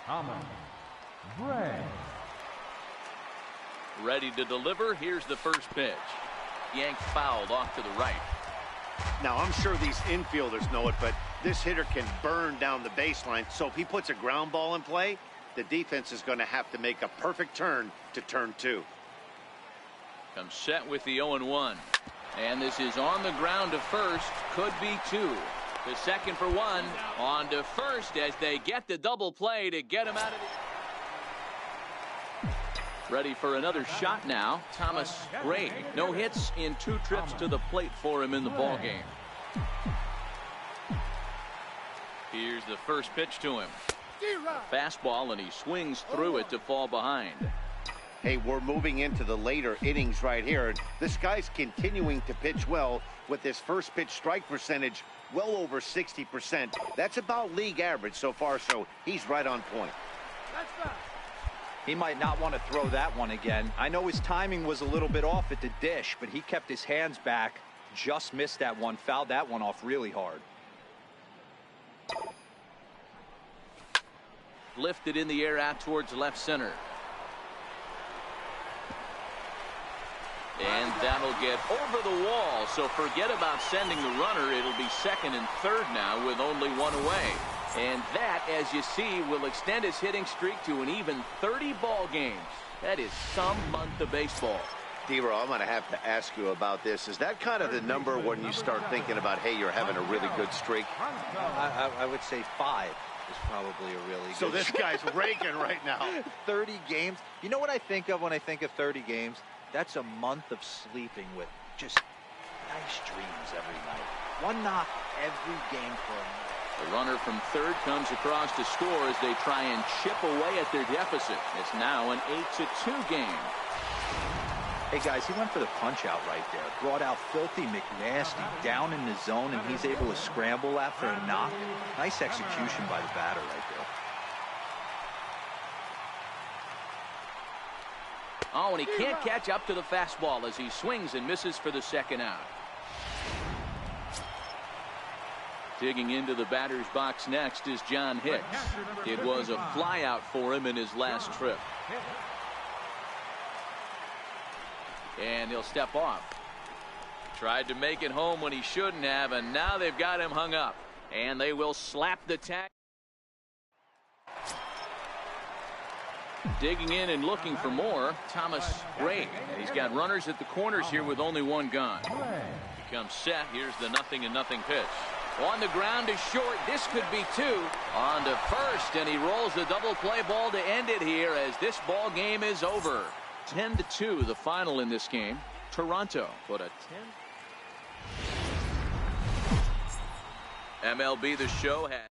Thomas Gray. Ready to deliver. Here's the first pitch. Yanked fouled off to the right. Now, I'm sure these infielders know it, but this hitter can burn down the baseline. So if he puts a ground ball in play, the defense is going to have to make a perfect turn to turn 2. Comes set with the 0-1. And this is on the ground to first. Could be 2. To second for 1. On to first as they get the double play to get him out of the... Ready for another shot now. Thomas Gray. No hits in 2 trips to the plate for him in the ball game. Here's the first pitch to him. A fastball, and he swings through it to fall behind. Hey, we're moving into the later innings right here. This guy's continuing to pitch well with his first pitch strike percentage well over 60%. That's about league average so far, so he's right on point. He might not want to throw that one again. I know his timing was a little bit off at the dish, but he kept his hands back, just missed that one, fouled that one off really hard. Lifted in the air out towards left center. And that'll get over the wall, so forget about sending the runner. It'll be second and third now with only 1 away. And that, as you see, will extend his hitting streak to an even 30 ball games. That is some month of baseball. D-Row, I'm going to have to ask you about this. Is that kind of the number when you start thinking about, hey, you're having a really good streak? I would say 5 is probably a really good. So this guy's raking right now. 30 games. You know what I think of when I think of 30 games? That's a month of sleeping with just nice dreams every night. One knock every game for a month. The runner from third comes across to score as they try and chip away at their deficit. It's now an 8-2 game. Hey guys, he went for the punch out right there. Brought out Filthy McNasty down in the zone, and he's able to scramble after a knock. Nice execution by the batter right there. Oh, and he can't catch up to the fastball as he swings and misses for the second out. Digging into the batter's box next is John Hicks. It was a flyout for him in his last trip. And he'll step off. Tried to make it home when he shouldn't have, and now they've got him hung up. And they will slap the tag. Digging in and looking for more, Thomas Gray. He's got runners at the corners here with only one gone. He comes set. Here's the 0-0 pitch. On the ground to short. This could be 2. On to first, and he rolls the double play ball to end it here as this ball game is over. 10-2 the final in this game. Toronto put a 10. MLB The Show has.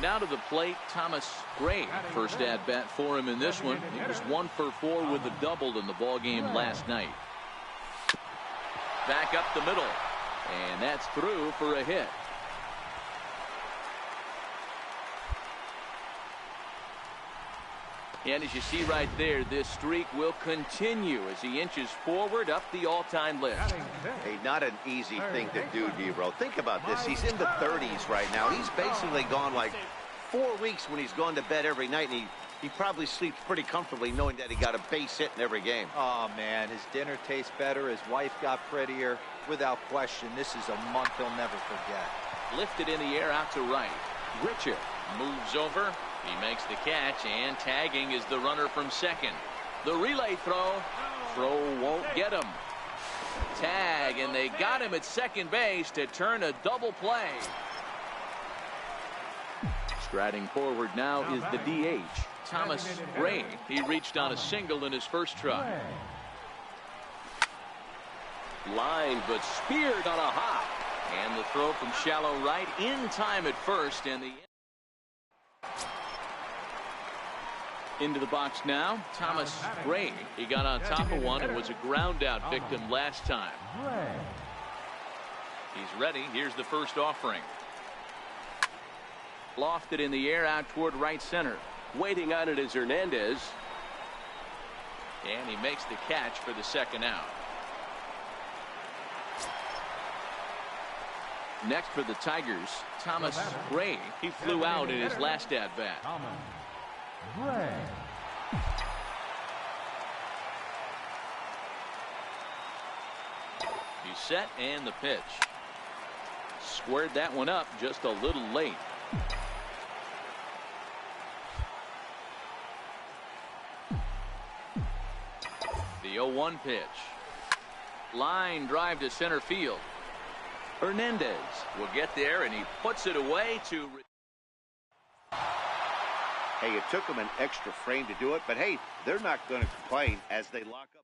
Now to the plate, Thomas Gray. First at bat for him in this one. He was 1 for 4 with a double in the ball game last night. Back up the middle, and that's through for a hit. And as you see right there, this streak will continue as he inches forward up the all-time list. Hey, not an easy thing to do, D-Row. Think about this. He's in the 30s right now. He's basically gone like 4 weeks when he's gone to bed every night, and he probably sleeps pretty comfortably knowing that he got a base hit in every game. Oh, man, his dinner tastes better. His wife got prettier. Without question, this is a month he'll never forget. Lifted in the air out to right. Richard moves over. He makes the catch, and tagging is the runner from second. The relay throw. Throw won't get him. Tag, and they got him at second base to turn a double play. Striding forward now is the DH, Thomas Gray. He reached on a single in his first try. Line, but speared on a hop. And the throw from shallow right in time at first, and the into the box now, Thomas Gray. He got on top of one and was a ground out victim last time. He's ready. Here's the first offering. Lofted in the air out toward right center. Waiting on it is Hernandez. And he makes the catch for the second out. Next for the Tigers, Thomas Gray. He flew out in his last at bat. He's set, and the pitch. Squared that one up just a little late. The 0-1 pitch. Line drive to center field. Hernandez will get there, and he puts it away to. Hey, it took him an extra frame to do it, but hey, they're not going to complain as they lock up.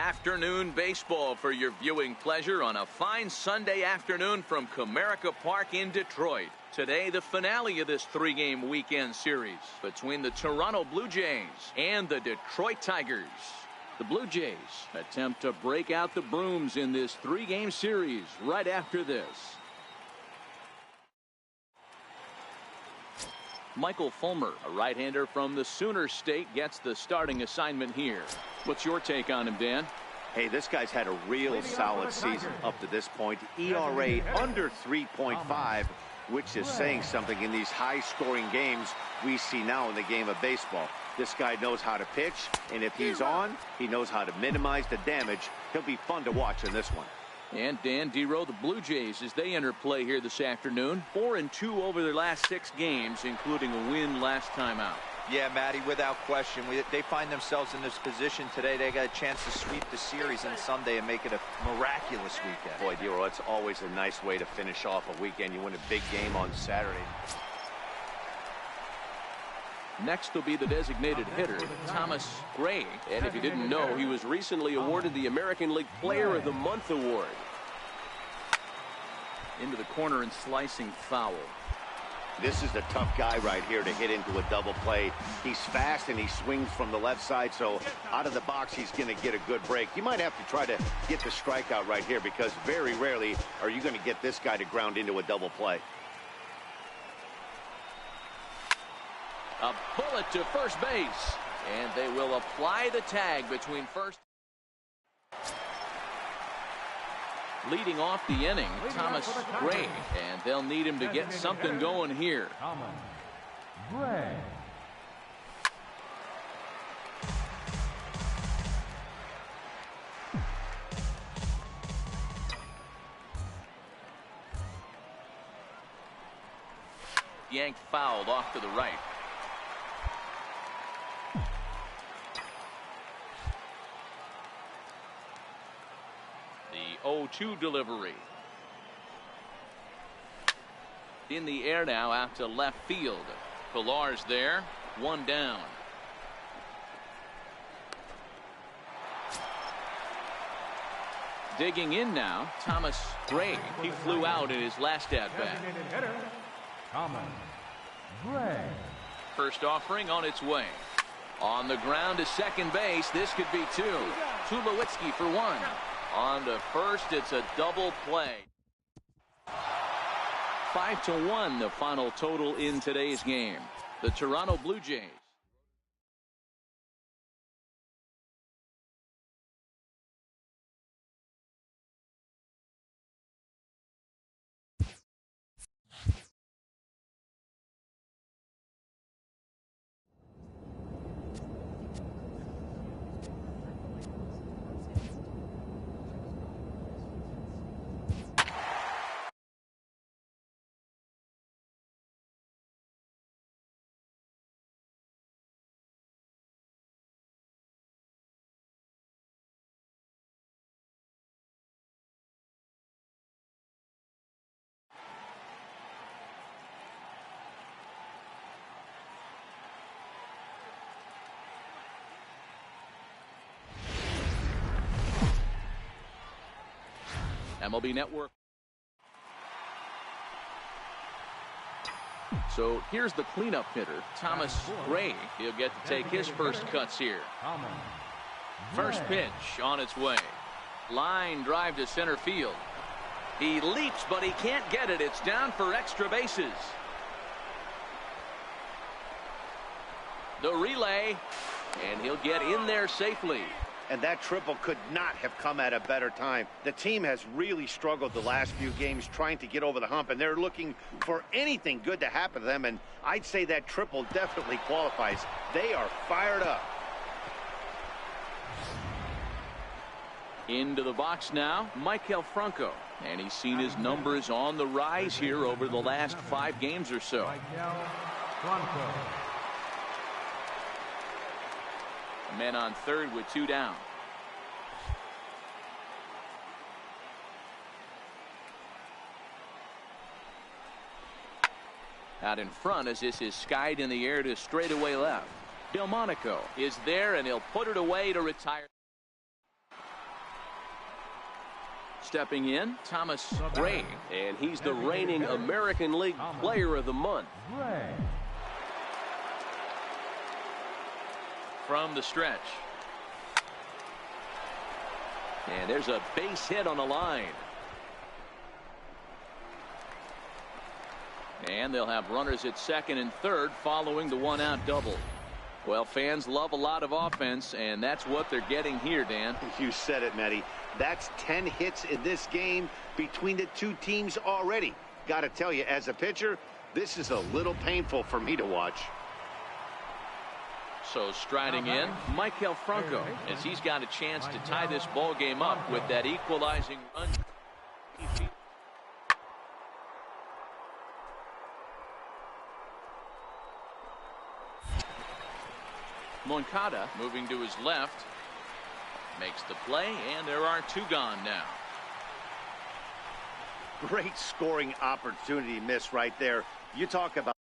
Afternoon baseball for your viewing pleasure on a fine Sunday afternoon from Comerica Park in Detroit. Today, the finale of this three-game weekend series between the Toronto Blue Jays and the Detroit Tigers. The Blue Jays attempt to break out the brooms in this three-game series right after this. Michael Fulmer, a right-hander from the Sooner State, gets the starting assignment here. What's your take on him, Dan? Hey, this guy's had a real solid season up to this point. ERA under 3.5, which is saying something in these high-scoring games we see now in the game of baseball. This guy knows how to pitch, and if he's on, he knows how to minimize the damage. He'll be fun to watch in this one. And Dan Dero, the Blue Jays, as they enter play here this afternoon, 4-2 over their last 6 games, including a win last time out. Yeah, Matty, without question. They find themselves in this position today. They got a chance to sweep the series on Sunday and make it a miraculous weekend. Boy, Dero, it's always a nice way to finish off a weekend. You win a big game on Saturday. Next will be the designated hitter, Thomas Gray. And if you didn't know, he was recently awarded the American League Player of the Month award. Into the corner and slicing foul. This is the tough guy right here to hit into a double play. He's fast and he swings from the left side, so out of the box he's going to get a good break. You might have to try to get the strikeout right here because very rarely are you going to get this guy to ground into a double play. A bullet to first base, and they will apply the tag between first. Leading off the inning, Thomas Gray, and they'll need him to get something going here. Gray. Yanked fouled off to the right. The 0-2 delivery. In the air now out to left field. Pillar's there. One down. Digging in now, Thomas Gray. He flew out in his last at-bat. Thomas Gray. First offering on its way. On the ground to second base. This could be 2. Tulowitzki for 1. On to first, it's a double play. 5-1, the final total in today's game. The Toronto Blue Jays. MLB Network. So here's the cleanup hitter, Thomas Gray. He'll get to take his first cuts here. First pitch on its way. Line drive to center field. He leaps, but he can't get it. It's down for extra bases. The relay, and he'll get in there safely. And that triple could not have come at a better time. The team has really struggled the last few games trying to get over the hump, and they're looking for anything good to happen to them, and I'd say that triple definitely qualifies. They are fired up. Into the box now, Maikel Franco. And he's seen his numbers on the rise here over the last 5 games or so. Maikel Franco. Men on third with 2 down. Out in front as this is skied in the air to straightaway left. Delmonico is there, and he'll put it away to retire. Stepping in, Thomas Gray. And he's the reigning American League Player of the Month. Gray. From the stretch. And there's a base hit on the line. And they'll have runners at second and third following the one-out double. Well, fans love a lot of offense, and that's what they're getting here, Dan. You said it, Matty. That's 10 hits in this game between the two teams already. Got to tell you, as a pitcher, this is a little painful for me to watch. So striding in, Michael Franco, as he's got a chance to tie this ball game up with that equalizing run. Moncada moving to his left, makes the play, and there are two gone now. Great scoring opportunity miss right there. You talk about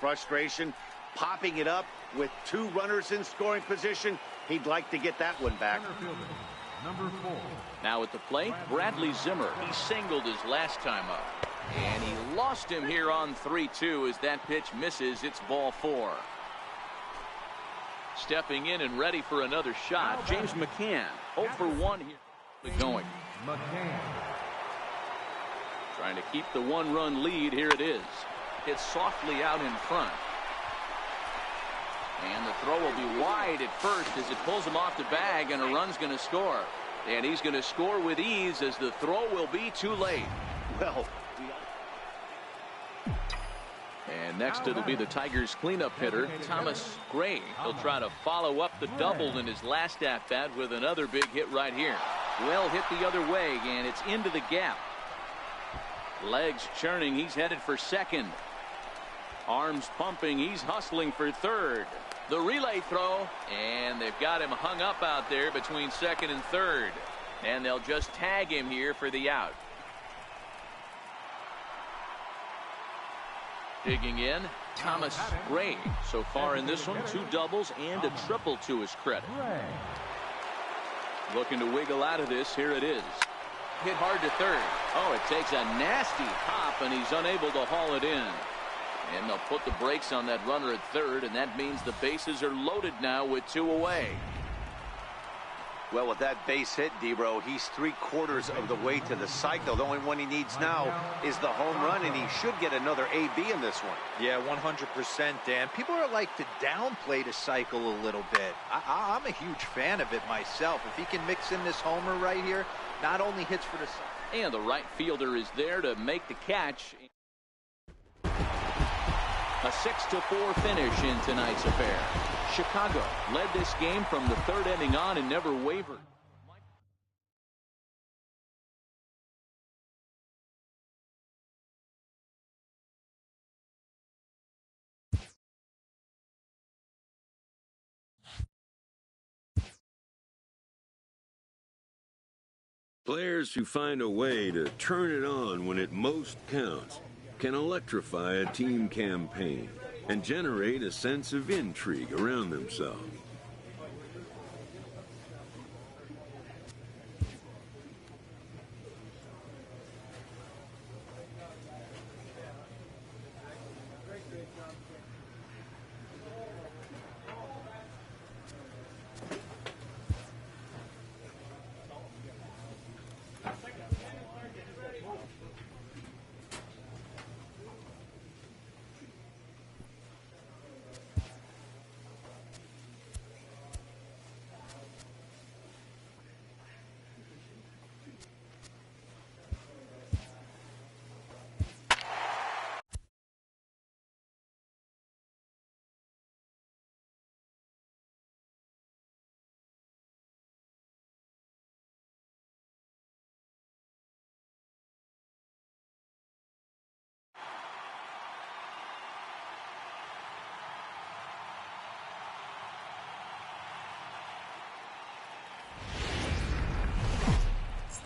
frustration, popping it up with two runners in scoring position. He'd like to get that one back. Number 4. Now at the plate, Bradley Zimmer. He singled his last time up. And he lost him here on 3-2 as that pitch misses. It's ball 4. Stepping in and ready for another shot, James McCann. 0 for 1 here. Going. McCann. Trying to keep the one-run lead. Here it is. Hit softly out in front. And the throw will be wide at first as it pulls him off the bag, and a run's going to score. And he's going to score with ease as the throw will be too late. Well, and next it'll be the Tigers cleanup hitter, Thomas Gray. He'll try to follow up the double in his last at-bat with another big hit right here. Well hit the other way, and it's into the gap. Legs churning, he's headed for second. Arms pumping, he's hustling for third. The relay throw, and they've got him hung up out there between second and third. And they'll just tag him here for the out. Digging in, Thomas Gray. So far in this one, 2 doubles and a triple to his credit. Looking to wiggle out of this. Here it is. Hit hard to third. Oh, it takes a nasty hop, and he's unable to haul it in. And they'll put the brakes on that runner at third, and that means the bases are loaded now with 2 away. Well, with that base hit, Debro, he's 3/4 of the way to the cycle. The only one he needs now is the home run, and he should get another AB in this one. Yeah, 100%, Dan. People are like to downplay the cycle a little bit. I'm a huge fan of it myself. If he can mix in this homer right here, not only hits for the cycle. And the right fielder is there to make the catch. A 6-4 finish in tonight's affair. Chicago led this game from the 3rd inning on and never wavered. Players who find a way to turn it on when it most counts can electrify a team campaign and generate a sense of intrigue around themselves.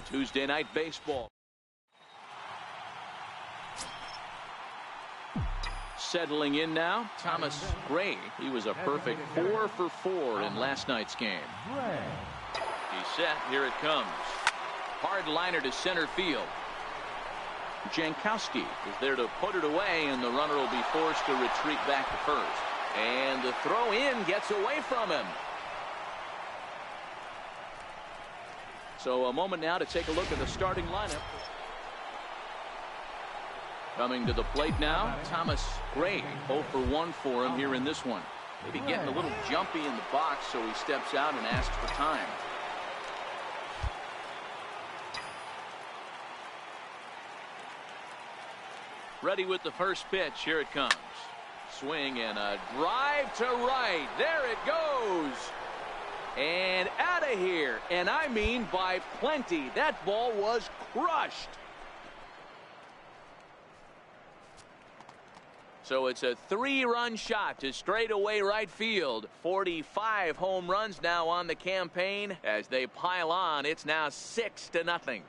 Tuesday night baseball. Settling in now, Thomas Gray. He was a perfect 4 for 4 in last night's game. He's set. Here it comes. Hard liner to center field. Jankowski is there to put it away, and the runner will be forced to retreat back to first. And the throw in gets away from him. So a moment now to take a look at the starting lineup. Coming to the plate now, Thomas Gray. 0 for 1 for him here in this one. Maybe getting a little jumpy in the box, so he steps out and asks for time. Ready with the first pitch. Here it comes. Swing and a drive to right. There it goes. And out of here. And I mean by plenty. That ball was crushed. So it's a 3-run shot to straightaway right field. 45 home runs now on the campaign. As they pile on, it's now 6-0.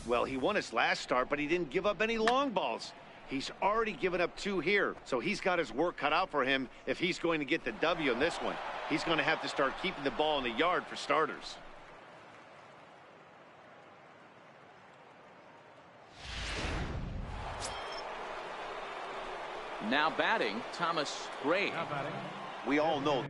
Well, he won his last start, but he didn't give up any long balls. He's already given up 2 here, so he's got his work cut out for him if he's going to get the W in this one. He's going to have to start keeping the ball in the yard for starters. Now batting, Thomas Gray. We all know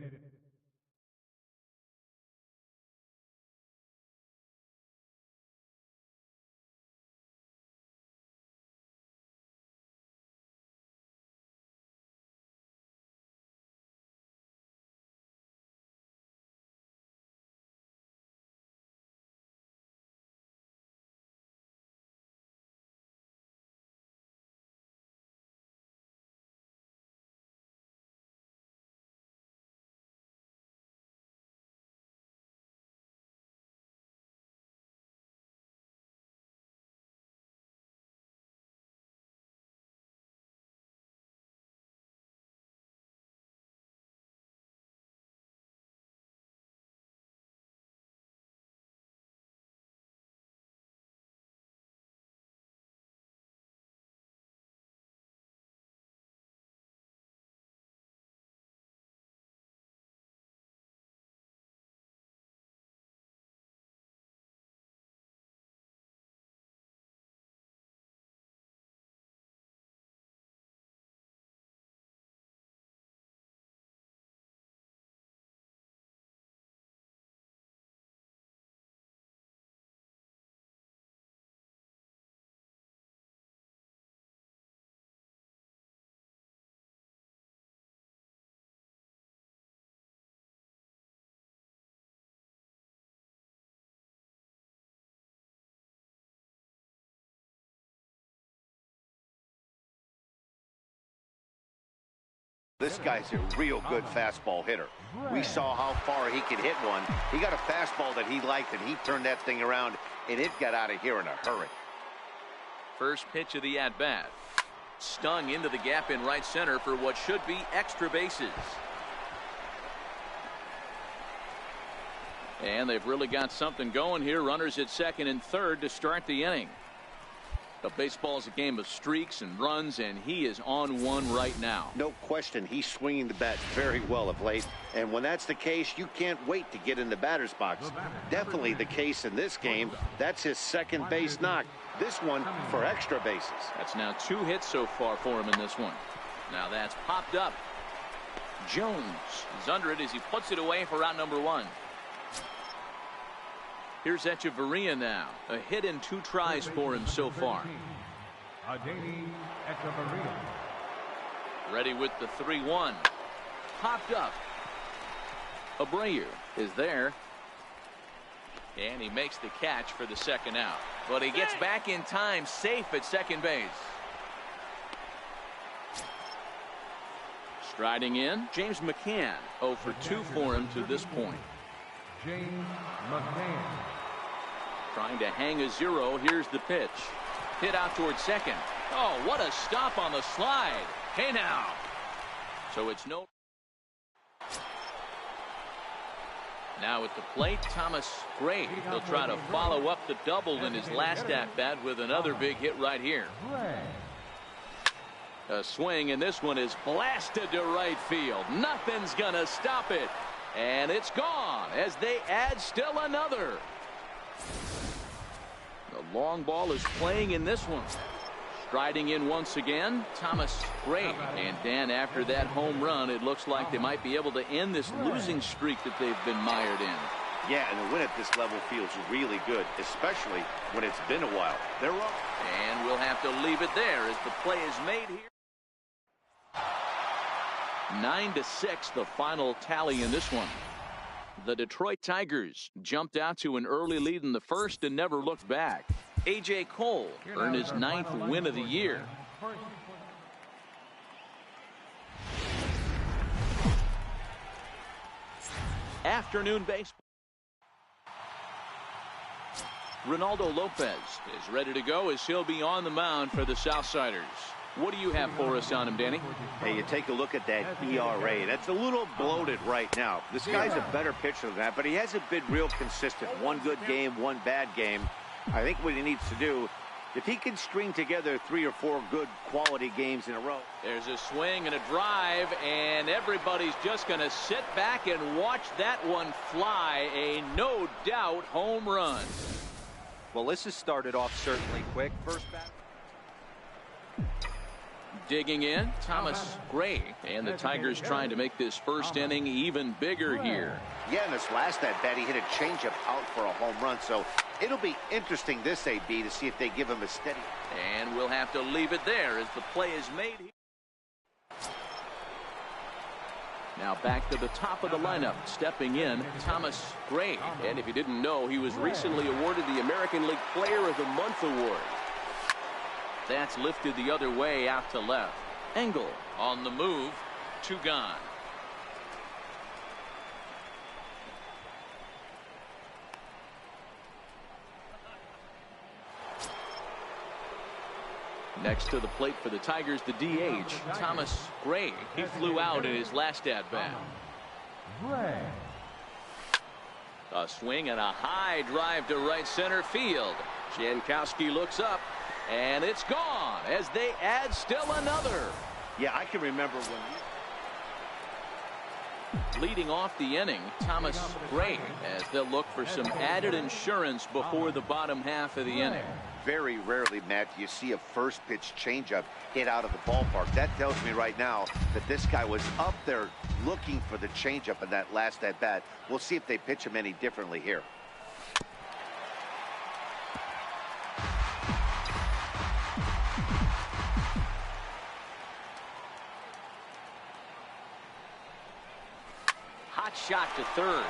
This guy's a real good fastball hitter. We saw how far he could hit one. He got a fastball that he liked, and he turned that thing around, and it got out of here in a hurry. First pitch of the at-bat. Stung into the gap in right center for what should be extra bases. And they've really got something going here. Runners at second and third to start the inning. But baseball is a game of streaks and runs, and he is on one right now. No question, he's swinging the bat very well of late. And when that's the case, you can't wait to get in the batter's box. Definitely the case in this game. That's his second base knock. This one for extra bases. That's now 2 hits so far for him in this one. Now that's popped up. Jones is under it as he puts it away for out number 1. Here's Echeverria now. A hit in 2 tries for him so far. Ready with the 3-1. Popped up. Abreu is there. And he makes the catch for the second out. But he gets back in time, safe at second base. Striding in, James McCann. 0 for 2 for him to this point. James McCann. Trying to hang a 0. Here's the pitch. Hit out towards second. Oh, what a stop on the slide. Hey now. So it's no. Now at the plate, Thomas Gray. He'll try to follow up the double in his last at-bat with another big hit right here. A swing, and this one is blasted to right field. Nothing's gonna stop it. And it's gone as they add still another. The long ball is playing in this one. Striding in once again, Thomas Gray. And Dan, after that home run, it looks like they might be able to end this losing streak that they've been mired in. Yeah, and the win at this level feels really good, especially when it's been a while. They're up. And we'll have to leave it there as the play is made here. 9-6, the final tally in this one. The Detroit Tigers jumped out to an early lead in the first and never looked back. A.J. Cole earned his 9th win of the year. Afternoon baseball. Ronaldo Lopez is ready to go as he'll be on the mound for the Southsiders. What do you have for us on him, Danny? Hey, you take a look at that ERA. That's a little bloated right now. This guy's a better pitcher than that, but he hasn't been real consistent. One good game, one bad game. I think what he needs to do, if he can string together 3 or 4 good quality games in a row. There's a swing and a drive, and everybody's just going to sit back and watch that one fly. A no doubt home run. Well, this has started off certainly quick. First bat. Digging in, Thomas Gray, and the Tigers trying to make this first inning even bigger here. Yeah, in this last at-bat, he hit a changeup out for a home run, so it'll be interesting this AB to see if they give him a steady. And we'll have to leave it there as the play is made here. Now back to the top of the lineup, stepping in, Thomas Gray. And if you didn't know, he was recently awarded the American League Player of the Month award. That's lifted the other way out to left. Engel on the move, 2 gone. Next to the plate for the Tigers, the DH, Thomas Gray. He flew out in his last at-bat. A swing and a high drive to right center field. Jankowski looks up. And it's gone as they add still another. Yeah, I can remember when. Leading off the inning, Thomas Gray, as they'll look for some added insurance before the bottom half of the inning. Very rarely, Matt, you see a first pitch changeup hit out of the ballpark. That tells me right now that this guy was up there looking for the changeup in that last at bat. We'll see if they pitch him any differently here. Shot to third,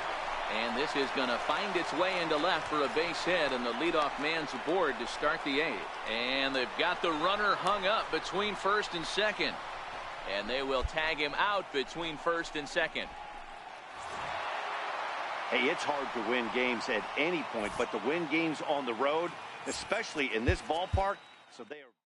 and this is going to find its way into left for a base hit, and the leadoff man's aboard to start the 8th. And they've got the runner hung up between first and second. And they will tag him out between first and second. Hey, it's hard to win games at any point, but to win games on the road, especially in this ballpark, so they are...